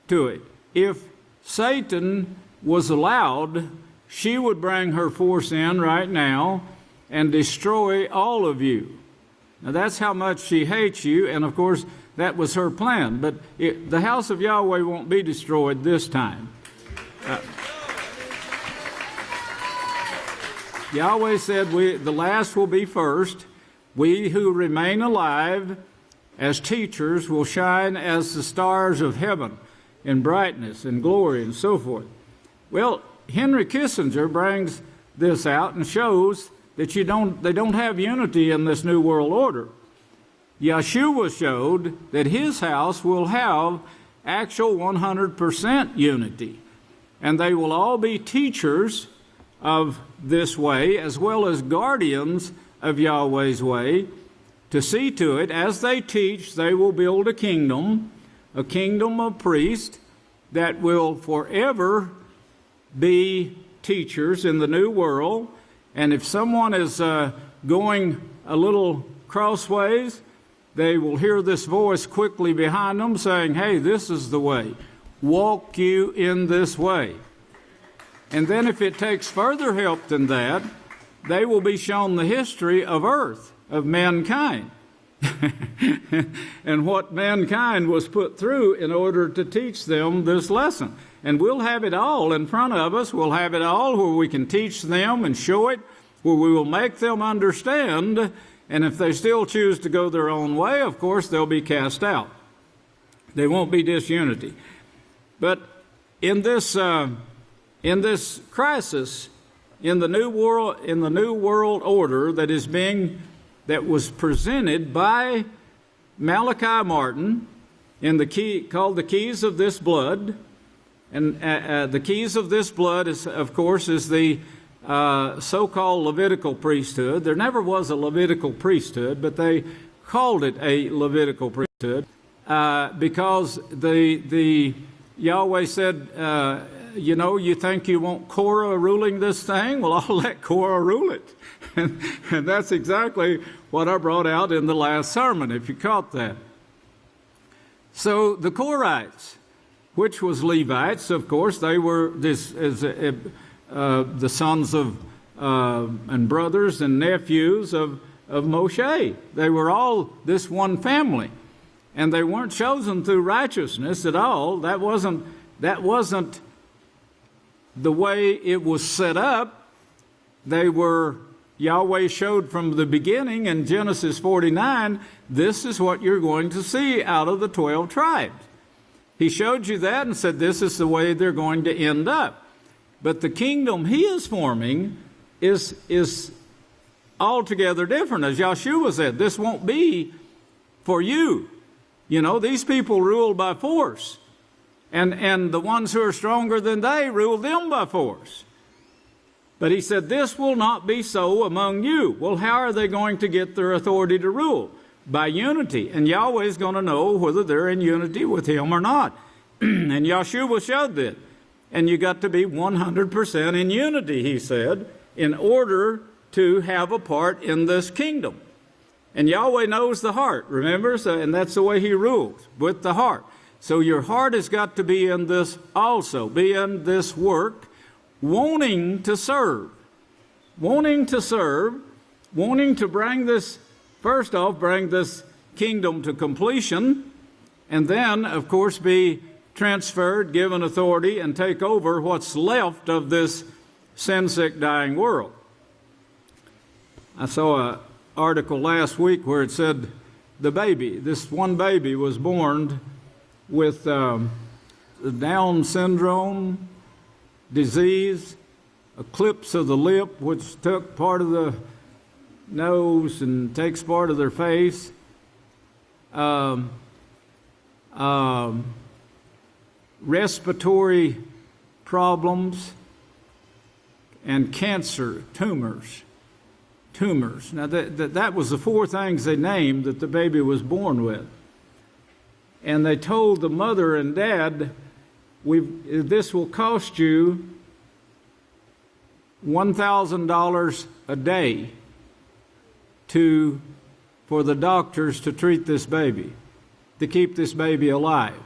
to it. If Satan was allowed, she would bring her force in right now and destroy all of you. Now, that's how much she hates you, and of course, that was her plan. But the house of Yahweh won't be destroyed this time. Yahweh said, the last will be first. We who remain alive as teachers will shine as the stars of heaven in brightness and glory and so forth. Well, Henry Kissinger brings this out and shows that they don't have unity in this new world order. Yeshua showed that his house will have actual 100% unity, and they will all be teachers of this way as well as guardians of Yahweh's way, to see to it as they teach they will build a kingdom of priests that will forever be teachers in the new world. And if someone is going a little crossways, they will hear this voice quickly behind them saying, "Hey, this is the way. Walk you in this way." And then if it takes further help than that, they will be shown the history of earth, of mankind, and what mankind was put through in order to teach them this lesson. And we'll have it all in front of us. We'll have it all where we can teach them and show it, where we will make them understand. And if they still choose to go their own way, of course, they'll be cast out. There won't be disunity. But in this crisis, in the new world order that was presented by Malachi Martin called the keys of this blood, and the keys of this blood is, of course, is the so-called Levitical priesthood. There never was a Levitical priesthood, but they called it a Levitical priesthood because the Yahweh said, you think you want Korah ruling this thing? Well, I'll let Korah rule it. And that's exactly what I brought out in the last sermon, if you caught that. So the Korahites, which was Levites, of course, they were the sons of and brothers and nephews of Moshe. They were all this one family, and they weren't chosen through righteousness at all. That wasn't the way it was set up. Yahweh showed from the beginning in Genesis 49, this is what you're going to see out of the 12 tribes. He showed you that and said this is the way they're going to end up. But the kingdom he is forming is altogether different. As Yahshua said, this won't be for you. These people rule by force. And the ones who are stronger than they rule them by force. But he said, this will not be so among you. Well, how are they going to get their authority to rule? By unity. And Yahweh is going to know whether they're in unity with him or not. And Yahshua showed that. And you got to be 100% in unity, he said, in order to have a part in this kingdom. And Yahweh knows the heart, remember? And that's the way he rules, with the heart. So your heart has got to be in this also, be in this work, wanting to serve, wanting to bring this, first off, bring this kingdom to completion, and then, of course, be transferred, given authority, and take over what's left of this sin-sick, dying world. I saw an article last week where it said this one baby was born with Down syndrome, disease, eclipse of the lip, which took part of the nose and takes part of their face, respiratory problems, and cancer, tumors. Now, that was the four things they named that the baby was born with. And they told the mother and dad, this will cost you $1,000 a day for the doctors to treat this baby, to keep this baby alive.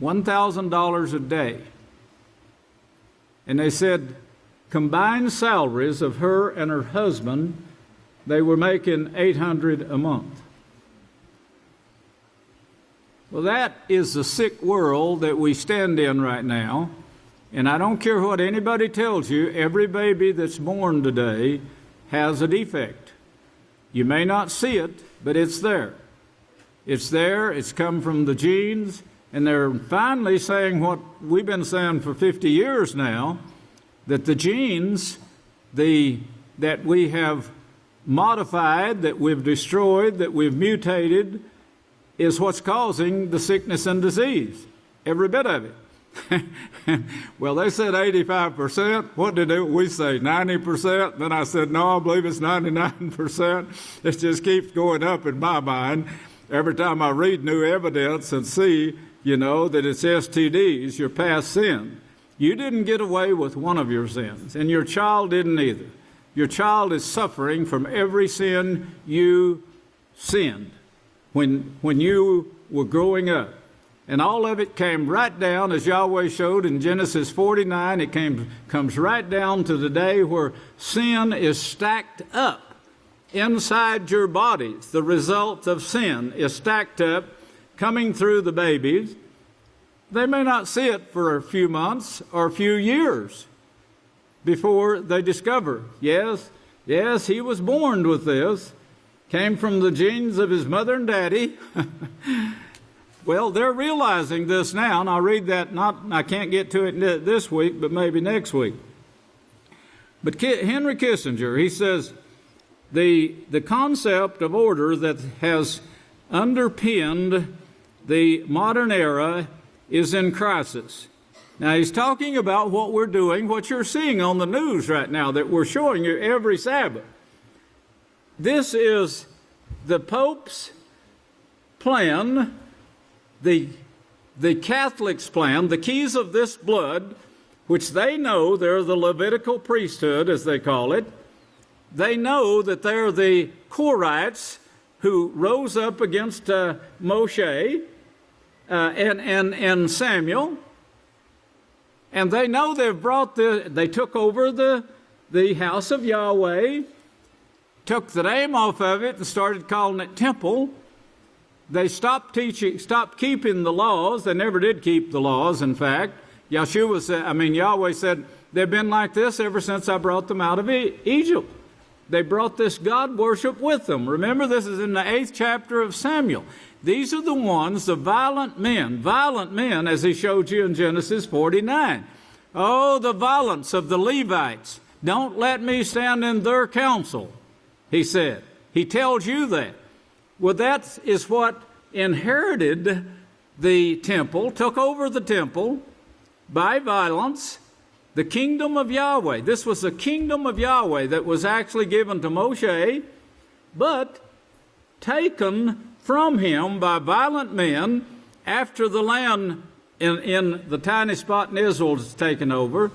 $1,000 a day. And they said combined salaries of her and her husband, they were making $800 a month. Well, that is the sick world that we stand in right now. And I don't care what anybody tells you, every baby that's born today has a defect. You may not see it, but it's there. It's there, it's come from the genes, and they're finally saying what we've been saying for 50 years now, that the genes that we have modified, that we've destroyed, that we've mutated, is what's causing the sickness and disease, every bit of it. Well, they said 85%. What did we say, 90%? Then I said, no, I believe it's 99%. It just keeps going up in my mind. Every time I read new evidence and see, that it's STDs, your past sin. You didn't get away with one of your sins, and your child didn't either. Your child is suffering from every sin you sinned when you were growing up. And all of it came right down, as Yahweh showed in Genesis 49, it comes right down to the day where sin is stacked up inside your bodies. The result of sin is stacked up, coming through the babies. They may not see it for a few months or a few years before they discover, yes, he was born with this, came from the genes of his mother and daddy. Well, they're realizing this now, and I'll read that. I can't get to it this week, but maybe next week. But Henry Kissinger, he says, the concept of order that has underpinned the modern era is in crisis. Now, he's talking about what we're doing, what you're seeing on the news right now that we're showing you every Sabbath. This is the Pope's plan, the Catholics' plan, the keys of this blood, which they know they're the Levitical priesthood, as they call it. They know that they're the Korhites who rose up against Moshe and Samuel. And they know they took over the House of Yahweh, took the name off of it and started calling it temple. They stopped keeping the laws. They never did keep the laws, in fact. Yahweh said, they've been like this ever since I brought them out of Egypt. They brought this God worship with them. Remember, this is in the 8th chapter of Samuel. These are the ones, the violent men, as he showed you in Genesis 49. Oh, the violence of the Levites. Don't let me stand in their counsel, he said. He tells you that. Well, that is what inherited the temple, took over the temple by violence, the kingdom of Yahweh. This was the kingdom of Yahweh that was actually given to Moshe, but taken from him by violent men after the land in the tiny spot in Israel is taken over.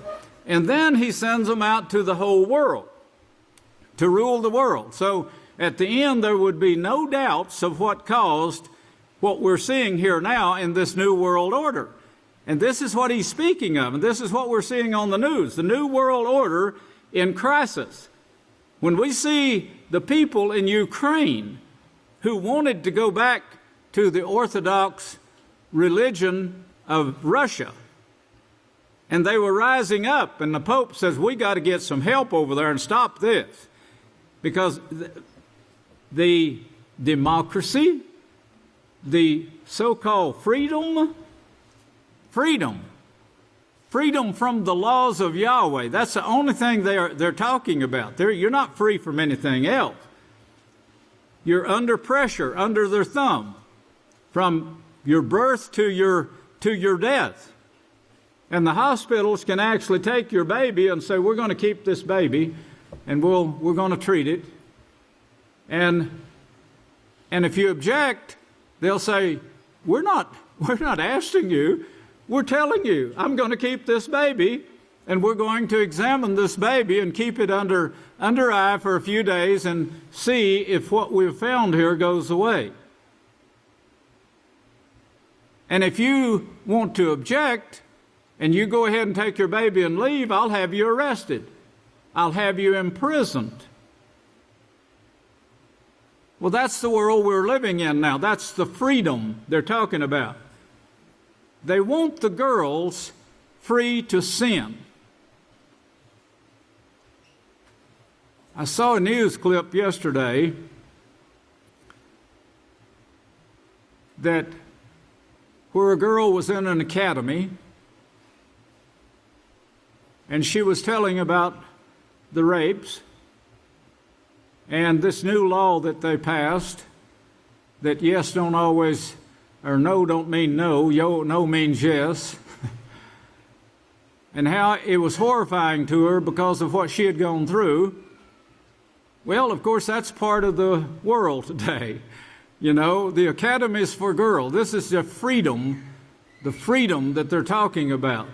And then he sends them out to the whole world to rule the world. So at the end, there would be no doubts of what caused what we're seeing here now in this new world order. And this is what he's speaking of, and this is what we're seeing on the news, the new world order in crisis. When we see the people in Ukraine who wanted to go back to the Orthodox religion of Russia, and they were rising up, and the Pope says, we got to get some help over there and stop this. Because the democracy, the so-called freedom from the laws of Yahweh, that's the only thing they're talking about. You're not free from anything else. You're under pressure, under their thumb, from your birth to your death. And the hospitals can actually take your baby and say, we're going to keep this baby, and we're going to treat it. And if you object, they'll say, we're not asking you. We're telling you, I'm going to keep this baby, and we're going to examine this baby and keep it under eye for a few days and see if what we've found here goes away. And if you want to object, and you go ahead and take your baby and leave, I'll have you arrested. I'll have you imprisoned. Well, that's the world we're living in now. That's the freedom they're talking about. They want the girls free to sin. I saw a news clip yesterday that where a girl was in an academy, and she was telling about the rapes and this new law that they passed, that yes don't always, or no don't mean no, no means yes, and how it was horrifying to her because of what she had gone through. Well, of course, that's part of the world today. You know, the academies for girls. This is the freedom that they're talking about.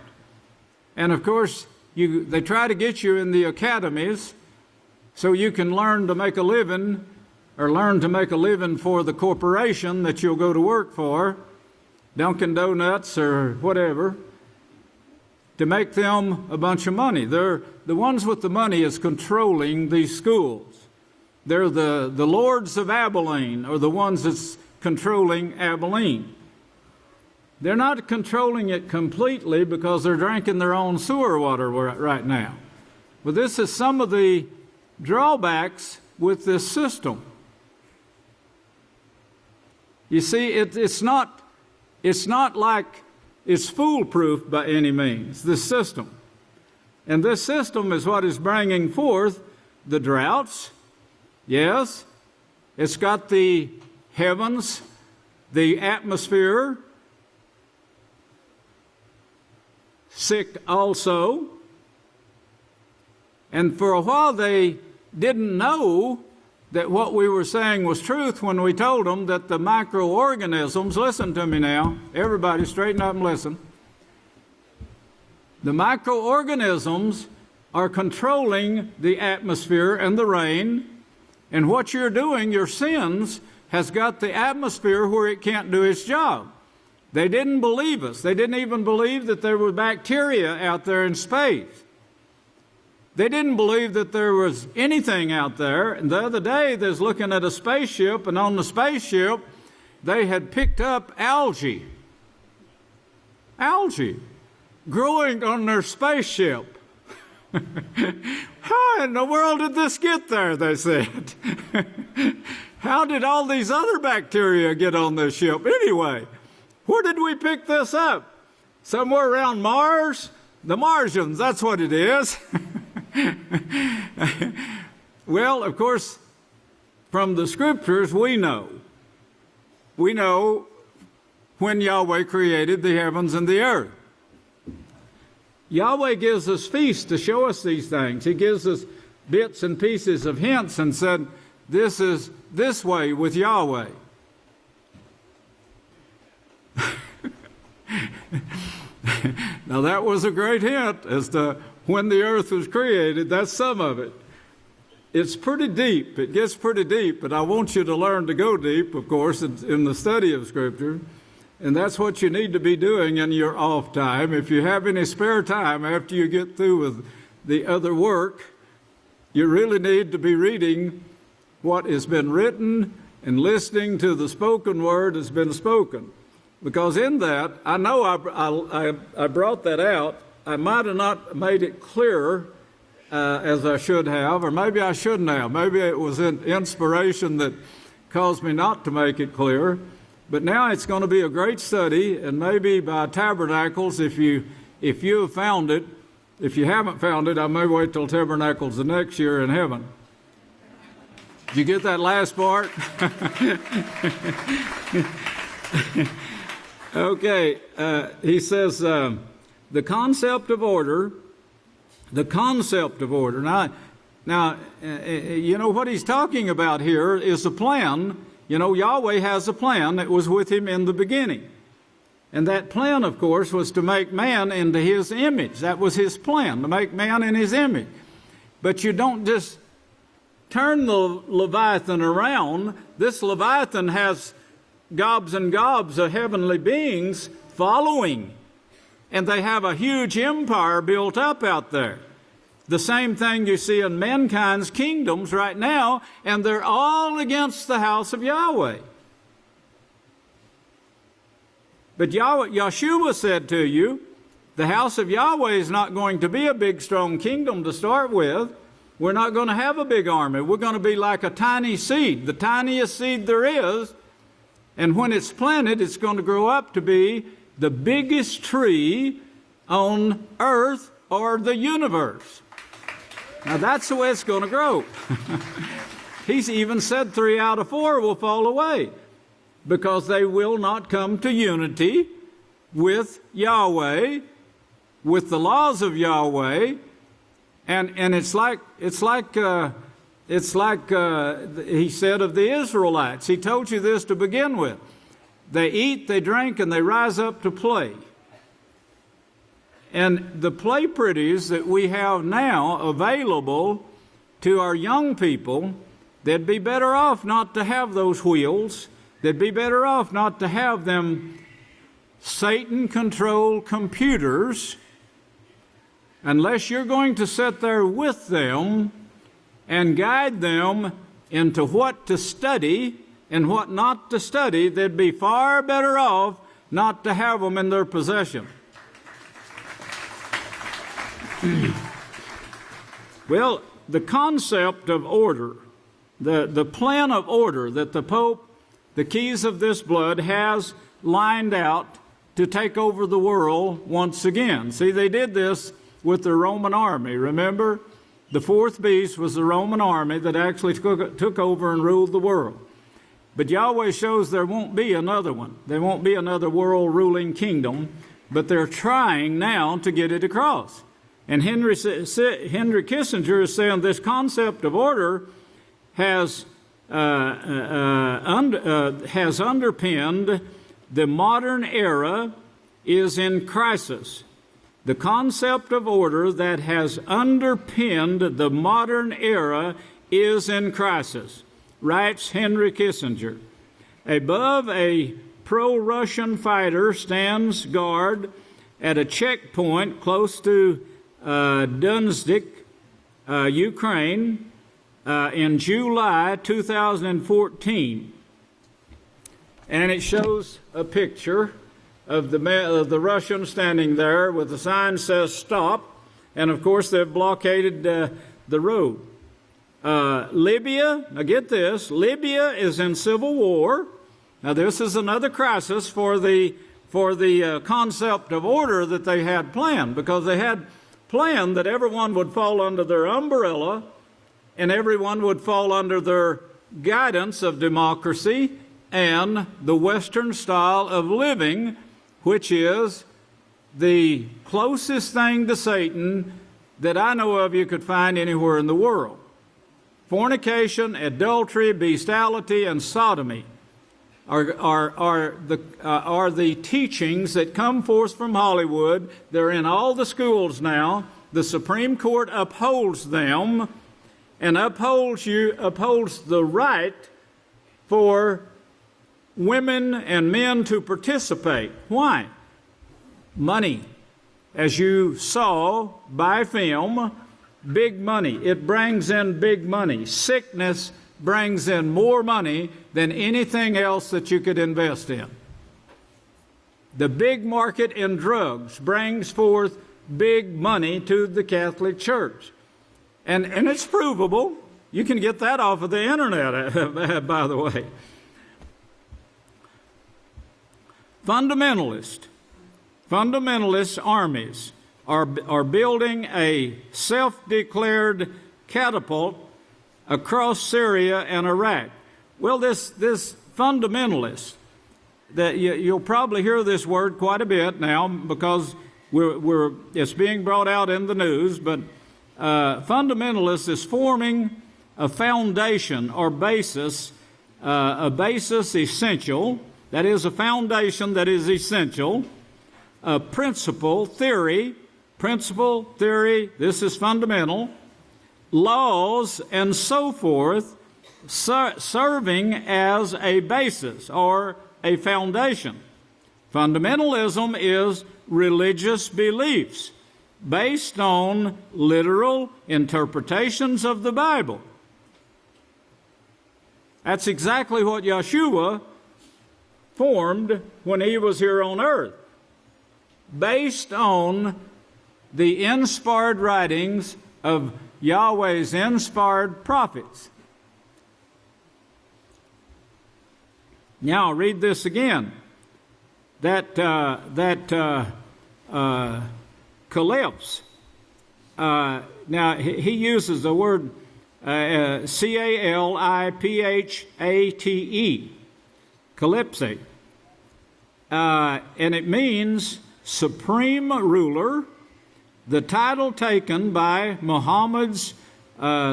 And of course, they try to get you in the academies so you can learn to make a living, or learn to make a living for the corporation that you'll go to work for, Dunkin' Donuts or whatever, to make them a bunch of money. The ones with the money is controlling these schools. They're the lords of Abelin, or the ones that's controlling Abelin. They're not controlling it completely because they're drinking their own sewer water right now. But this is some of the drawbacks with this system. You see, it's not It's not like it's foolproof by any means, this system. And this system is what is bringing forth the droughts. Yes, it's got the heavens, the atmosphere, sick also. And for a while they didn't know that what we were saying was truth when we told them that the microorganisms, listen to me now, everybody straighten up and listen. The microorganisms are controlling the atmosphere and the rain, and what you're doing, your sins, has got the atmosphere where it can't do its job. They didn't believe us. They didn't even believe that there were bacteria out there in space. They didn't believe that there was anything out there. And the other day, they was looking at a spaceship, and on the spaceship, they had picked up algae. Algae growing on their spaceship. How in the world did this get there, they said. How did all these other bacteria get on this ship anyway? Where did we pick this up? Somewhere around Mars? The Martians, that's what it is. Well, of course, from the scriptures, we know when Yahweh created the heavens and the earth. Yahweh gives us feasts to show us these things. He gives us bits and pieces of hints and said, this is this way with Yahweh. Now that was a great hint as to when the earth was created. That's some of it. It's pretty deep. It gets pretty deep, but I want you to learn to go deep, of course, in the study of Scripture. And that's what you need to be doing in your off time. If you have any spare time after you get through with the other work, you really need to be reading what has been written and listening to the spoken word that's been spoken. Because in that, I know I brought that out. I might have not made it clearer as I should have, or maybe I shouldn't have. Maybe it was an inspiration that caused me not to make it clear. But now it's going to be a great study, and maybe by Tabernacles, if you have found it, if you haven't found it, I may wait till Tabernacles the next year in heaven. Did you get that last part? Okay, he says the concept of order. Now, you know what he's talking about here is a plan. You know, Yahweh has a plan that was with him in the beginning. And that plan, of course, was to make man into his image. That was his plan, to make man in his image. But you don't just turn the Leviathan around. This Leviathan has gobs and gobs of heavenly beings following. And they have a huge empire built up out there. The same thing you see in mankind's kingdoms right now, and they're all against the house of Yahweh. But Yeshua said to you, the house of Yahweh is not going to be a big, strong kingdom to start with. We're not going to have a big army. We're going to be like a tiny seed, the tiniest seed there is. And when it's planted, it's going to grow up to be the biggest tree on earth or the universe. Now that's the way it's going to grow. He's even said 3 out of 4 will fall away because they will not come to unity with Yahweh, with the laws of Yahweh, and it's like he said of the Israelites. He told you this to begin with. They eat, they drink, and they rise up to play. And the play pretties that we have now available to our young people, they'd be better off not to have those wheels. They'd be better off not to have them Satan-controlled computers unless you're going to sit there with them and guide them into what to study and what not to study. They'd be far better off not to have them in their possession. Well, the concept of order, the plan of order that the Pope the keys of this blood, has lined out to take over the world once again. See, they did this with the Roman army. Remember, the fourth beast was the Roman army that actually took over and ruled the world. But Yahweh shows there won't be another one. There won't be another world-ruling kingdom, but they're trying now to get it across. And Henry Kissinger is saying this concept of order has underpinned the modern era is in crisis. The concept of order that has underpinned the modern era is in crisis, writes Henry Kissinger. Above, a pro-Russian fighter stands guard at a checkpoint close to Dunsdik, Ukraine, in July 2014. And it shows a picture of the Russians standing there with the sign says stop. And of course, they've blockaded the road. Libya, now get this, Libya is in civil war. Now this is another crisis for the concept of order that they had planned, because they had planned that everyone would fall under their umbrella and everyone would fall under their guidance of democracy and the Western style of living, which is the closest thing to Satan that I know of you could find anywhere in the world. Fornication, adultery, bestiality, and sodomy are the teachings that come forth from Hollywood. They're in all the schools now. The Supreme Court upholds them and upholds the right for women and men to participate. Why? Money. As you saw by film, big money. It brings in big money. Sickness brings in more money than anything else that you could invest in. The big market in drugs brings forth big money to the Catholic Church. And it's provable. You can get that off of the internet, by the way. Fundamentalist armies are building a self-declared catapult across Syria and Iraq. Well, this fundamentalist, that you'll probably hear this word quite a bit now because it's being brought out in the news, but fundamentalist is forming a foundation or basis, a basis essential, that is a foundation that is essential, a principle, theory, this is fundamental, laws, and so forth, serving as a basis or a foundation. Fundamentalism is religious beliefs based on literal interpretations of the Bible. That's exactly what Yeshua formed when he was here on earth, based on the inspired writings of Yahweh's inspired prophets. Now, read this again. That Calypse. Now, he uses the word Calipate, Calypse. And it means supreme ruler, the title taken by Muhammad's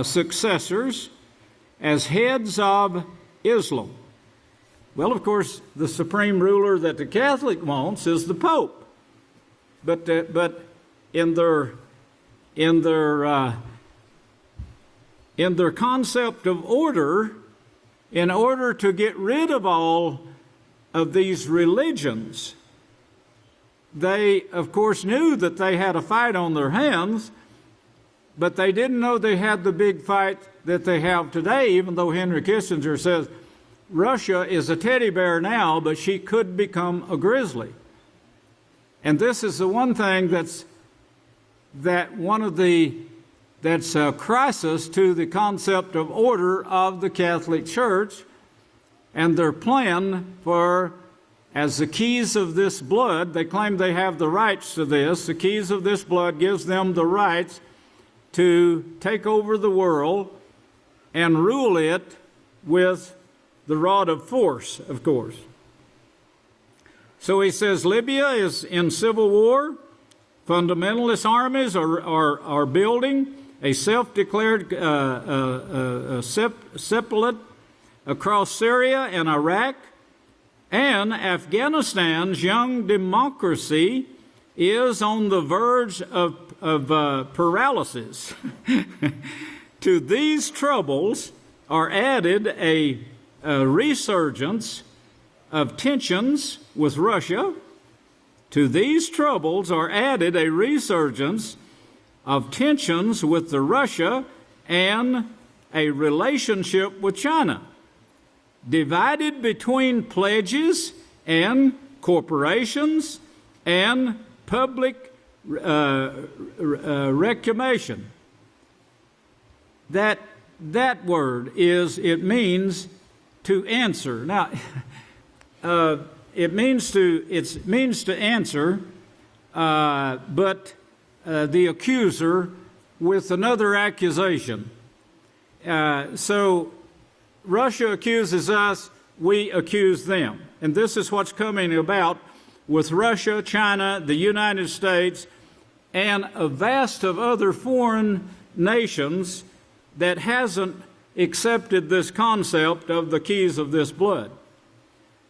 successors as heads of Islam. Well, of course, the supreme ruler that the Catholic wants is the Pope. But in their concept of order, in order to get rid of all of these religions, they, of course, knew that they had a fight on their hands, but they didn't know they had the big fight that they have today, even though Henry Kissinger says Russia is a teddy bear now, but she could become a grizzly. And this is the one thing that's a crisis to the concept of order of the Catholic Church. And their plan for, as the keys of this blood, they claim they have the rights to this. The keys of this blood gives them the rights to take over the world and rule it with the rod of force, of course. So he says Libya is in civil war. Fundamentalist armies are building a self-declared separate across Syria and Iraq, and Afghanistan's young democracy is on the verge of paralysis. To these troubles are added a resurgence of tensions with Russia. To these troubles are added a resurgence of tensions with Russia and a relationship with China, divided between pledges and corporations and public reclamation. That word is, it means to answer. Now, it means to answer, but the accuser with another accusation. So Russia accuses us, we accuse them. And this is what's coming about with Russia, China, the United States, and a vast of other foreign nations that hasn't accepted this concept of the keys of this blood.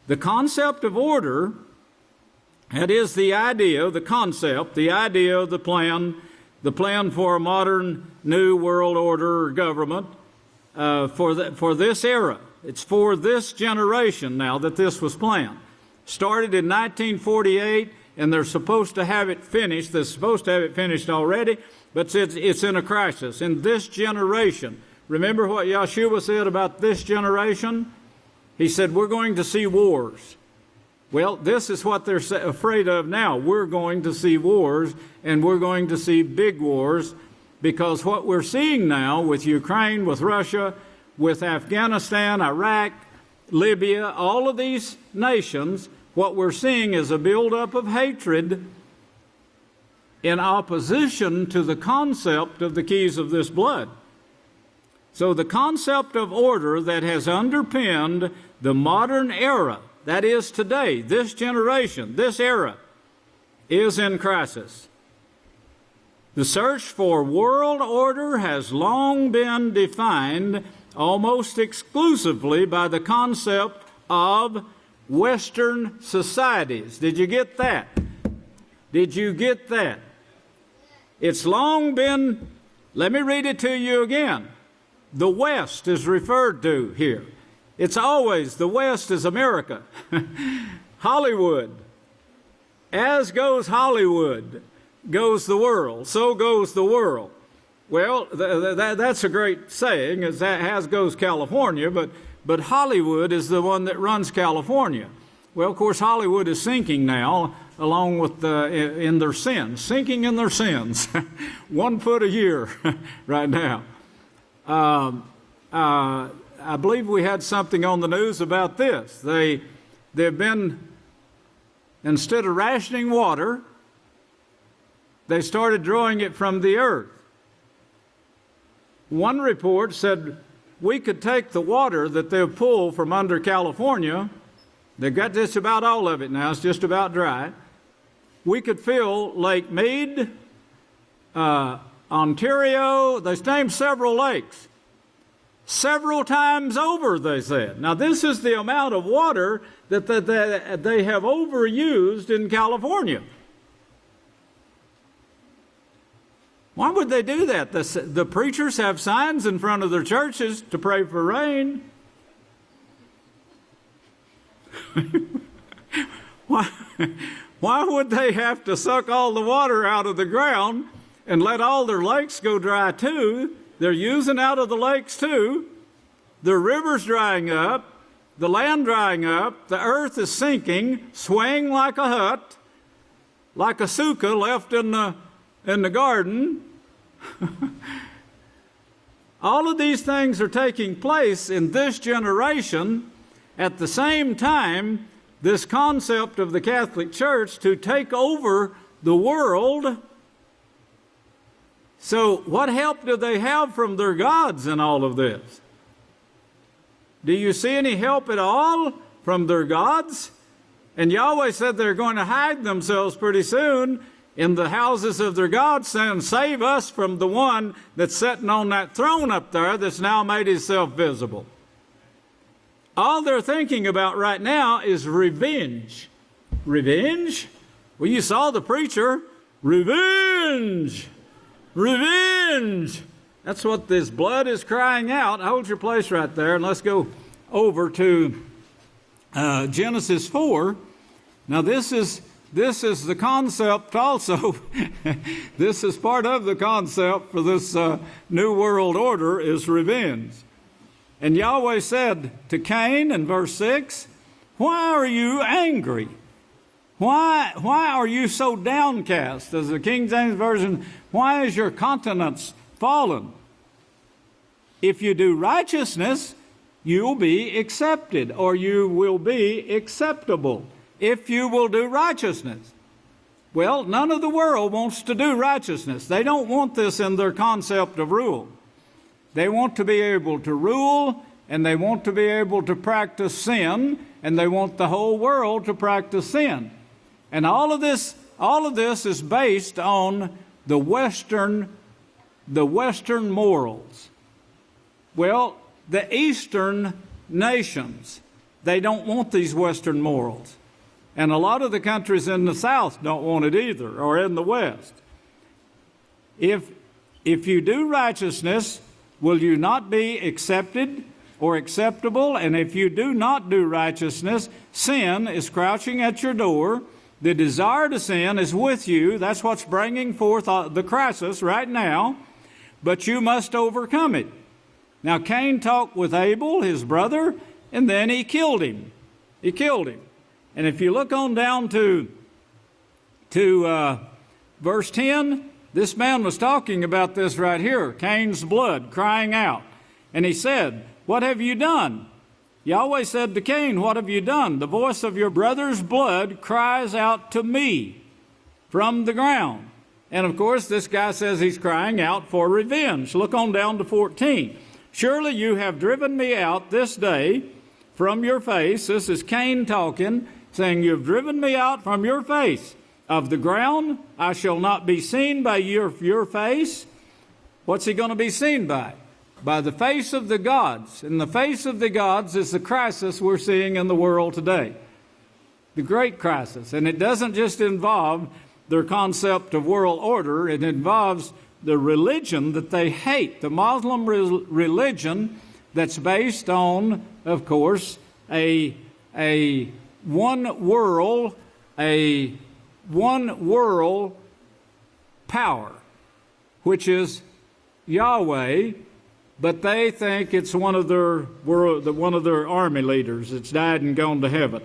The concept of order, that is the idea, the concept, the idea of the plan for a modern new world order or government for this era. It's for this generation now that this was planned. Started in 1948, and they're supposed to have it finished. They're supposed to have it finished already, but it's in a crisis. In this generation, remember what Yeshua said about this generation? He said, we're going to see wars. Well, this is what they're afraid of now. We're going to see wars, and we're going to see big wars, because what we're seeing now with Ukraine, with Russia, with Afghanistan, Iraq, Libya, all of these nations, what we're seeing is a buildup of hatred in opposition to the concept of the keys of this blood. So the concept of order that has underpinned the modern era, that is today, this generation, this era, is in crisis. The search for world order has long been defined almost exclusively by the concept of Western societies. Did you get that? Did you get that? It's long been, let me read it to you again. The West is referred to here. It's always, the West is America. Hollywood. As goes Hollywood, goes the world. So goes the world. Well, that's a great saying, as goes California, but Hollywood is the one that runs California. Well, of course, Hollywood is sinking now, along with in their sins, sinking in their sins, 1 foot a year right now. I believe we had something on the news about this. They've been, instead of rationing water, they started drawing it from the earth. One report said we could take the water that they've pulled from under California. They've got just about all of it now. It's just about dry. We could fill Lake Mead, Ontario. They named several lakes. Several times over, they said. Now, this is the amount of water that they have overused in California. Why would they do that? The preachers have signs in front of their churches to pray for rain. Why would they have to suck all the water out of the ground and let all their lakes go dry too? They're using out of the lakes too. The river's drying up, the land drying up, the earth is sinking, swaying like a hut, like a sukkah left in the garden. All of these things are taking place in this generation, at the same time, this concept of the Catholic Church to take over the world. So what help do they have from their gods in all of this? Do you see any help at all from their gods? And Yahweh said they're going to hide themselves pretty soon in the houses of their gods, saying, save us from the one that's sitting on that throne up there that's now made himself visible. All they're thinking about right now is revenge. Revenge? Well, you saw the preacher. Revenge! Revenge! That's what this blood is crying out. Hold your place right there, and let's go over to Genesis 4. Now, this is the concept also. This is part of the concept for this new world order is revenge. And Yahweh said to Cain in verse 6, why are you angry? Why are you so downcast? As the King James Version, why is your countenance fallen? If you do righteousness, you'll be accepted, or you will be acceptable. If you will do righteousness. Well, none of the world wants to do righteousness. They don't want this in their concept of rule. They want to be able to rule, and they want to be able to practice sin, and they want the whole world to practice sin. And all of this is based on the Western morals. Well, the Eastern nations, they don't want these Western morals. And a lot of the countries in the South don't want it either, or in the West. If you do righteousness, will you not be accepted or acceptable? And if you do not do righteousness, sin is crouching at your door. The desire to sin is with you. That's what's bringing forth the crisis right now. But you must overcome it. Now, Cain talked with Abel, his brother, and then he killed him. He killed him. And if you look on down to verse 10, this man was talking about this right here, Cain's blood crying out. And he said, what have you done? Yahweh said to Cain, what have you done? The voice of your brother's blood cries out to me from the ground. And of course, this guy says he's crying out for revenge. Look on down to 14. Surely you have driven me out this day from your face. This is Cain talking, saying, you've driven me out from your face. Of the ground I shall not be seen by your face. What's he going to be seen by? By the face of the gods. And the face of the gods is the crisis we're seeing in the world today. The great crisis. And it doesn't just involve their concept of world order. It involves the religion that they hate. The Muslim religion that's based on, of course, a one world power, which is Yahweh, but they think it's one of their army leaders that's died and gone to heaven.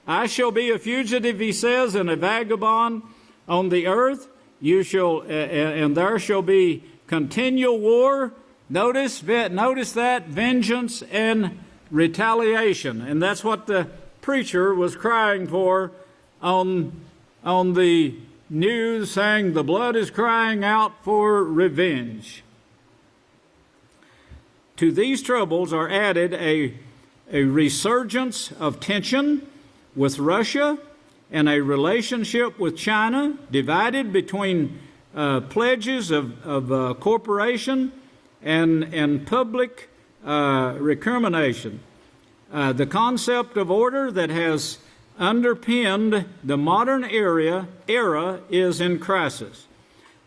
I shall be a fugitive, he says, and a vagabond on the earth. You shall, and there shall be continual war. Notice that, vengeance and retaliation. And that's what the preacher was crying for on the news, saying the blood is crying out for revenge. To these troubles are added a resurgence of tension with Russia and a relationship with China divided between pledges of corporation and public recrimination. The concept of order that has underpinned the modern era is in crisis.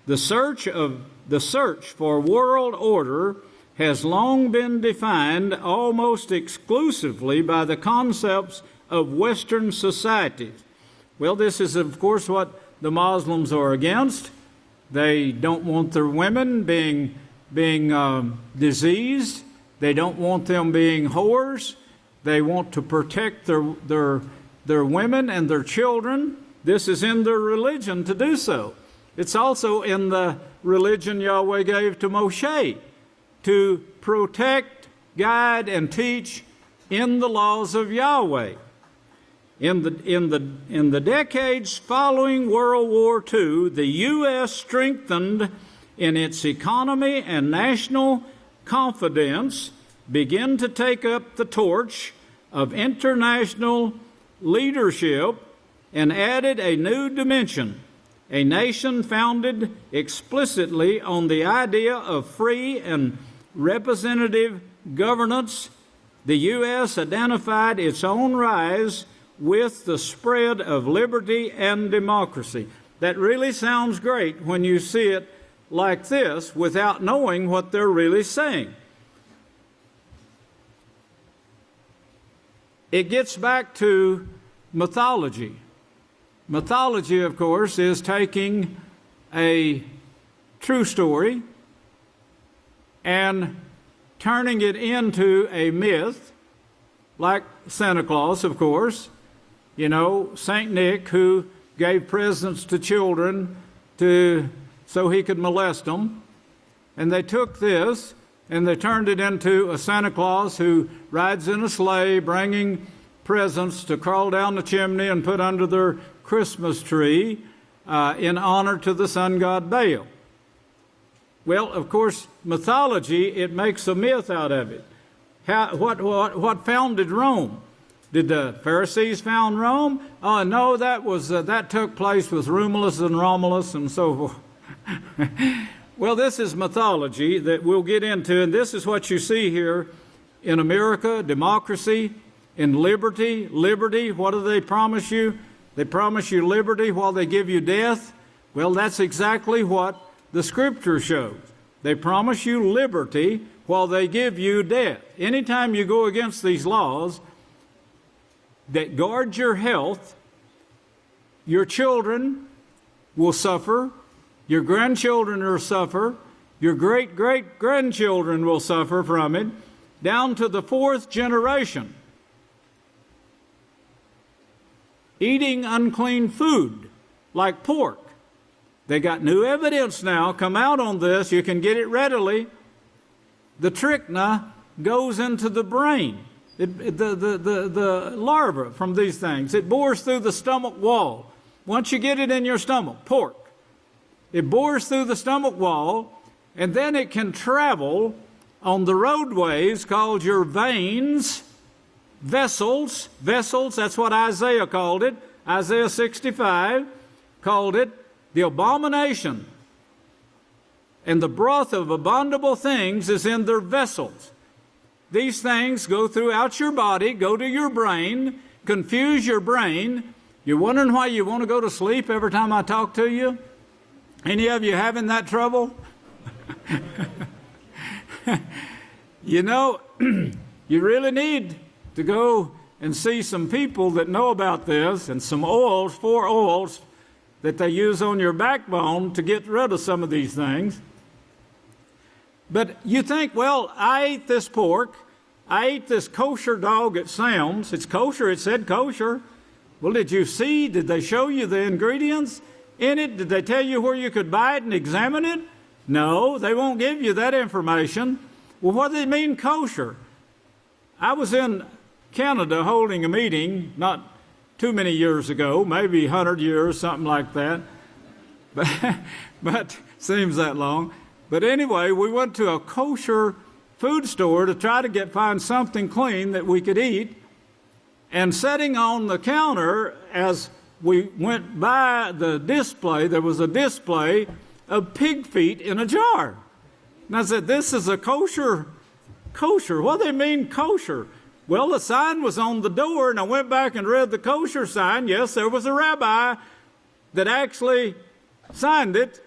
The search for world order has long been defined almost exclusively by the concepts of Western societies. Well, this is, of course, what the Muslims are against. They don't want their women being diseased. They don't want them being whores. They want to protect their women and their children. This is in their religion to do so. It's also in the religion Yahweh gave to Moshe to protect, guide, and teach in the laws of Yahweh. In the decades following World War II, the U.S. strengthened in its economy and national confidence, began to take up the torch of international leadership and added a new dimension, a nation founded explicitly on the idea of free and representative governance. The U.S. identified its own rise with the spread of liberty and democracy. That really sounds great when you see it like this without knowing what they're really saying. It gets back to mythology. Mythology, of course, is taking a true story and turning it into a myth, like Santa Claus, of course. You know, St. Nick, who gave presents to children so he could molest them. And they took this and they turned it into a Santa Claus who rides in a sleigh bringing presents to crawl down the chimney and put under their Christmas tree in honor to the sun god Baal. Well, of course, mythology, it makes a myth out of it. What founded Rome? Did the Pharisees found Rome? No, that took place with Romulus and Romulus and so forth. Well, this is mythology that we'll get into, and this is what you see here in America: democracy, in liberty. Liberty, what do they promise you? They promise you liberty while they give you death. Well, that's exactly what the Scripture shows. They promise you liberty while they give you death. Anytime you go against these laws that guard your health, your children will suffer, your grandchildren will suffer, your great-great-grandchildren will suffer from it, down to the fourth generation. Eating unclean food, like pork. They got new evidence now come out on this. You can get it readily. The trichina goes into the brain. The larva from these things, it bores through the stomach wall. Once you get it in your stomach, pork, it bores through the stomach wall, and then it can travel on the roadways called your veins, vessels, that's what Isaiah called it. Isaiah 65 called it the abomination. And the broth of abominable things is in their vessels. These things go throughout your body, go to your brain, confuse your brain. You're wondering why you want to go to sleep every time I talk to you? Any of you having that trouble? You know, you really need to go and see some people that know about this, and some oils, 4 oils that they use on your backbone to get rid of some of these things. But you think, well, I ate this pork, I ate this kosher dog at Sam's. It's kosher, it said kosher. Well, did they show you the ingredients in it? Did they tell you where you could buy it and examine it? No, they won't give you that information. Well, what do they mean kosher? I was in Canada holding a meeting not too many years ago, maybe 100 years, something like that. But seems that long. But anyway, we went to a kosher food store to try to find something clean that we could eat. And sitting on the counter, as we went by the display, there was a display of pig feet in a jar. And I said, this is a kosher. What do they mean kosher? Well, the sign was on the door, and I went back and read the kosher sign. Yes, there was a rabbi that actually signed it.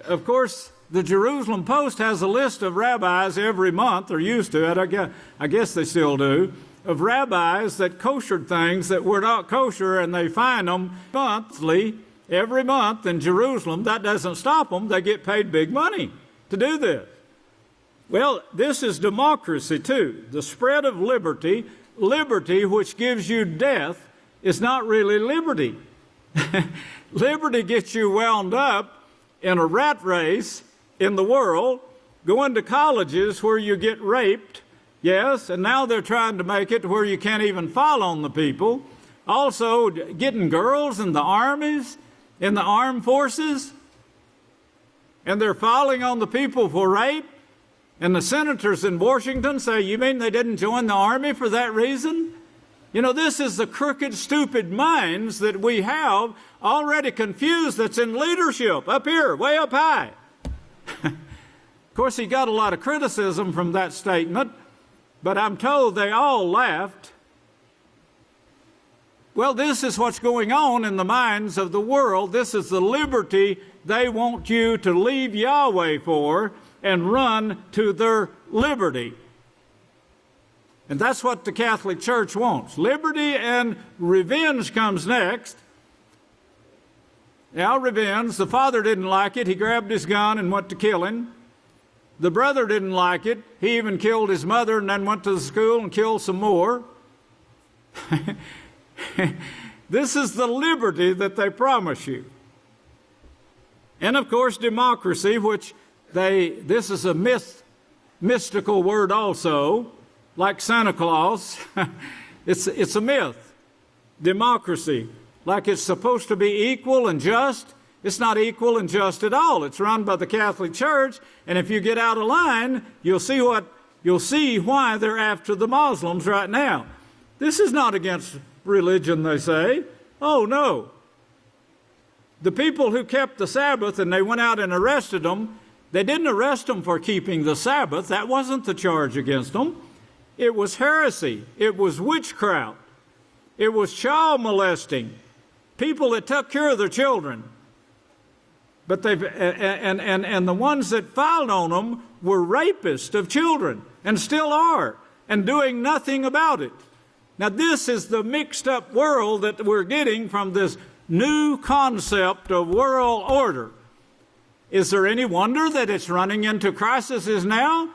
Of course, the Jerusalem Post has a list of rabbis every month, or used to, I guess they still do, of rabbis that koshered things that were not kosher, and they find them monthly, every month in Jerusalem. That doesn't stop them. They get paid big money to do this. Well, this is democracy too. The spread of liberty, which gives you death, is not really liberty. Liberty gets you wound up in a rat race in the world, going to colleges where you get raped Yes, and now they're trying to make it to where you can't even fall on the people. Also, getting girls in the armies, in the armed forces, and they're falling on the people for rape. And the senators in Washington say, you mean they didn't join the army for that reason? You know, this is the crooked, stupid minds that we have already confused that's in leadership up here, way up high. Of course, he got a lot of criticism from that statement, but I'm told they all laughed. Well, this is what's going on in the minds of the world. This is the liberty they want you to leave Yahweh for and run to their liberty. And that's what the Catholic Church wants. Liberty and revenge comes next. Now, revenge, the father didn't like it. He grabbed his gun and went to kill him. The brother didn't like it. He even killed his mother and then went to the school and killed some more. This is the liberty that they promise you. And of course, democracy, which this is a mystical word also, like Santa Claus. It's a myth. Democracy, like it's supposed to be equal and just. It's not equal and just at all. It's run by the Catholic Church, and if you get out of line, you'll see why they're after the Muslims right now. This is not against religion, they say. Oh, no. The people who kept the Sabbath and they went out and arrested them, they didn't arrest them for keeping the Sabbath. That wasn't the charge against them. It was heresy. It was witchcraft. It was child molesting. People that took care of their children. But and the ones that filed on them were rapists of children and still are and doing nothing about it. Now, this is the mixed up world that we're getting from this new concept of world order. Is there any wonder that it's running into crises now?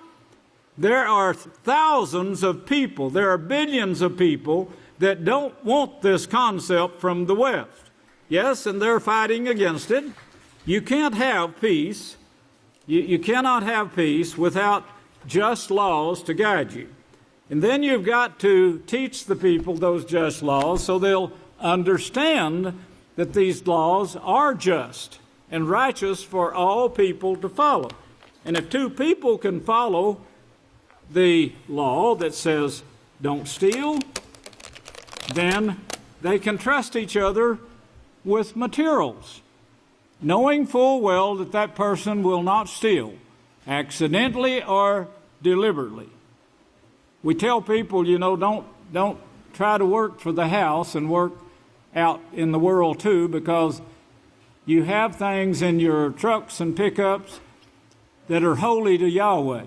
There are thousands of people, there are billions of people that don't want this concept from the West. Yes, and they're fighting against it. You can't have peace. You cannot have peace without just laws to guide you. And then you've got to teach the people those just laws so they'll understand that these laws are just and righteous for all people to follow. And if two people can follow the law that says don't steal, then they can trust each other with materials, knowing full well that that person will not steal, accidentally or deliberately. We tell people, don't try to work for the house and work out in the world too, because you have things in your trucks and pickups that are holy to Yahweh.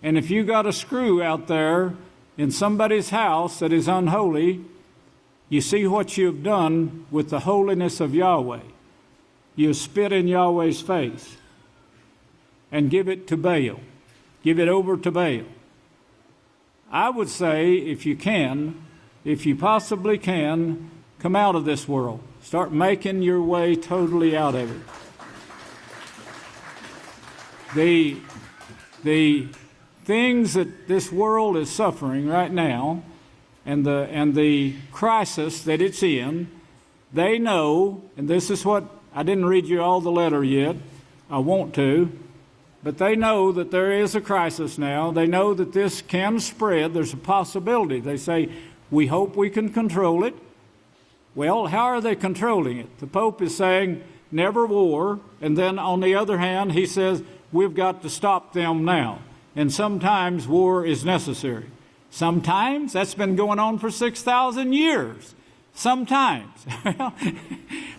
And if you got a screw out there in somebody's house that is unholy, you see what you've done with the holiness of Yahweh. You spit in Yahweh's face and give it to Baal. Give it over to Baal. I would say, if you possibly can, come out of this world. Start making your way totally out of it. The things that this world is suffering right now and the crisis that it's in, they know, and this is what, I didn't read you all the letter yet, I want to, but they know that there is a crisis now. They know that this can spread. There's a possibility. They say, we hope we can control it. Well, how are they controlling it? The Pope is saying, never war. And then on the other hand, he says, we've got to stop them now. And sometimes war is necessary. Sometimes? That's been going on for 6,000 years. Sometimes.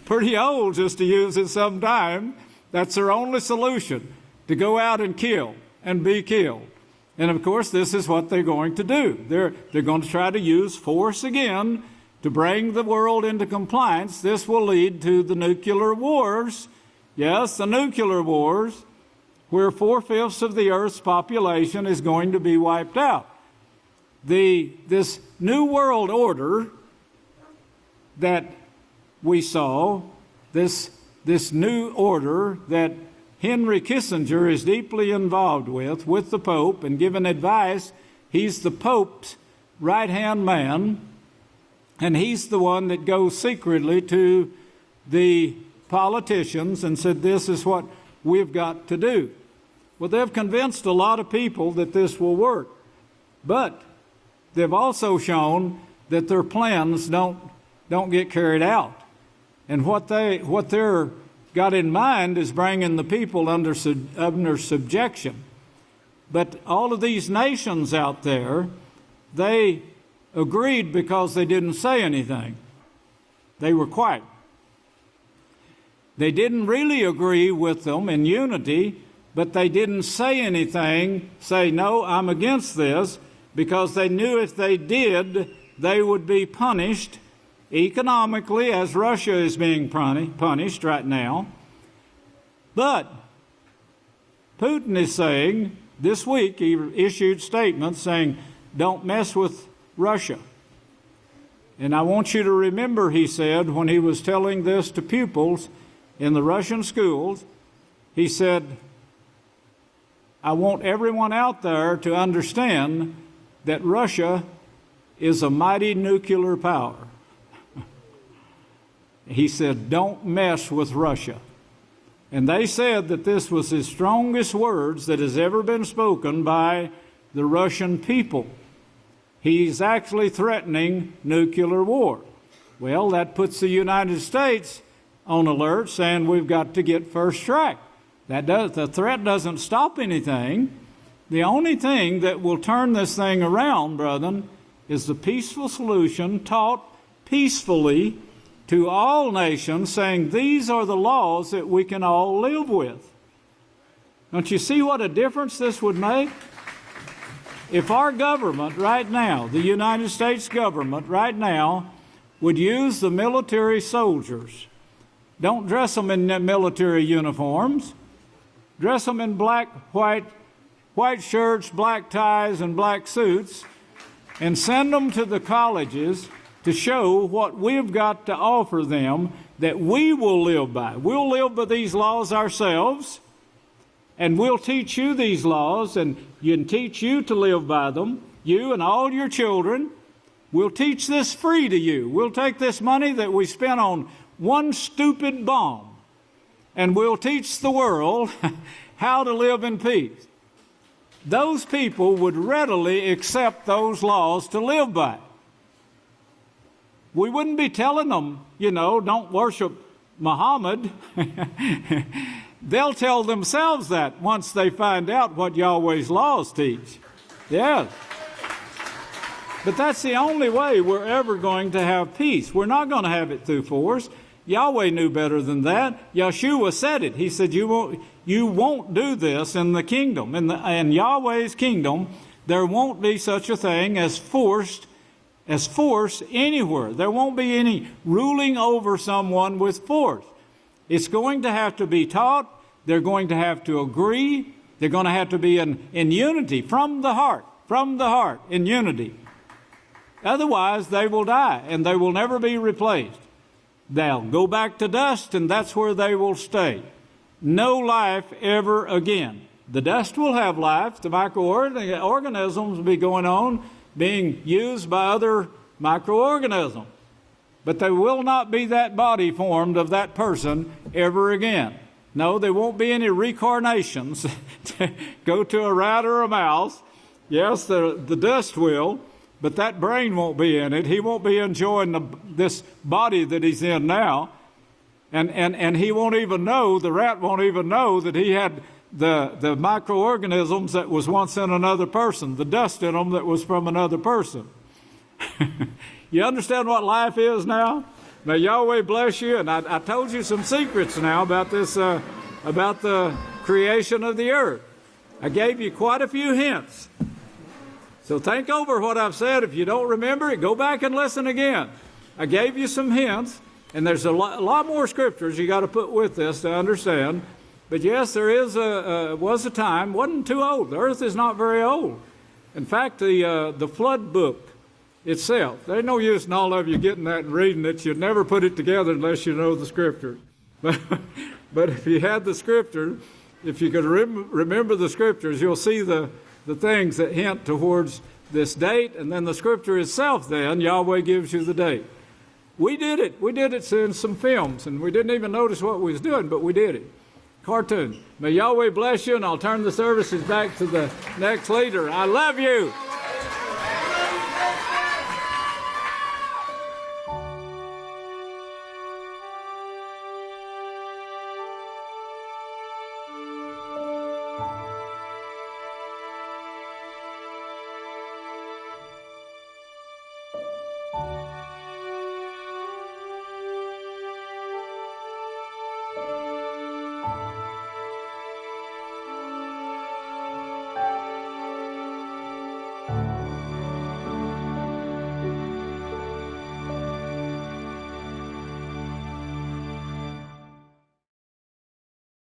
Pretty old just to use it sometime. That's their only solution, to go out and kill and be killed. And of course, this is what they're going to do. They're going to try to use force again to bring the world into compliance. This will lead to the nuclear wars. Yes, the nuclear wars, where 4/5 of the earth's population is going to be wiped out. This new world order that we saw, this new order that Henry Kissinger is deeply involved with the Pope and giving advice. He's the Pope's right-hand man, and he's the one that goes secretly to the politicians and said, this is what we've got to do. Well, they've convinced a lot of people that this will work, but they've also shown that their plans don't get carried out. And what they're got in mind is bringing the people under subjection. But all of these nations out there, they agreed because they didn't say anything. They were quiet. They didn't really agree with them in unity, but they didn't say anything, say, no, I'm against this, because they knew if they did, they would be punished economically, as Russia is being punished right now. But Putin is saying, this week he issued statements saying, don't mess with Russia. And I want you to remember, he said, when he was telling this to pupils in the Russian schools, he said, I want everyone out there to understand that Russia is a mighty nuclear power. He said, don't mess with Russia. And they said that this was his strongest words that has ever been spoken by the Russian people. He's actually threatening nuclear war. Well, that puts the United States on alert, saying we've got to get first strike. The threat doesn't stop anything. The only thing that will turn this thing around, brethren, is the peaceful solution taught peacefully to all nations, saying these are the laws that we can all live with. Don't you see what a difference this would make? If our government right now, the United States government right now, would use the military soldiers, don't dress them in military uniforms, dress them in white shirts, black ties, and black suits, and send them to the colleges to show what we've got to offer them that we will live by. We'll live by these laws ourselves, and we'll teach you these laws, and you can teach you to live by them, you and all your children. We'll teach this free to you. We'll take this money that we spent on one stupid bomb, and we'll teach the world how to live in peace. Those people would readily accept those laws to live by. We wouldn't be telling them, don't worship Muhammad. They'll tell themselves that once they find out what Yahweh's laws teach. Yes. But that's the only way we're ever going to have peace. We're not going to have it through force. Yahweh knew better than that. Yeshua said it. He said, you won't do this in the kingdom. In Yahweh's kingdom, there won't be such a thing as force anywhere. There won't be any ruling over someone with force. It's going to have to be taught. They're going to have to agree. They're going to have to be in unity from the heart, in unity. Otherwise, they will die, and they will never be replaced. They'll go back to dust, and that's where they will stay. No life ever again. The dust will have life. The microorganisms will be going on, being used by other microorganisms. But there will not be that body formed of that person ever again. No, there won't be any reincarnations. Go to a rat or a mouse. Yes, the dust will, but that brain won't be in it. He won't be enjoying this body that he's in now. And he won't even know, the rat won't even know that he had the microorganisms that was once in another person, the dust in them that was from another person. You understand what life is now? May Yahweh bless you. And I told you some secrets now about this, about the creation of the earth. I gave you quite a few hints. So think over what I've said. If you don't remember it, go back and listen again. I gave you some hints, and there's a lot more scriptures you got to put with this to understand. But yes, there was a time, wasn't too old. The earth is not very old. In fact, the flood book itself, there's no use in all of you getting that and reading it. You'd never put it together unless you know the scripture. But if you had the scripture, if you could remember the scriptures, you'll see the things that hint towards this date, and then the scripture itself then, Yahweh gives you the date. We did it. We did it in some films, and we didn't even notice what we was doing, but we did it. Cartoon. May Yahweh bless you, and I'll turn the services back to the next leader. I love you.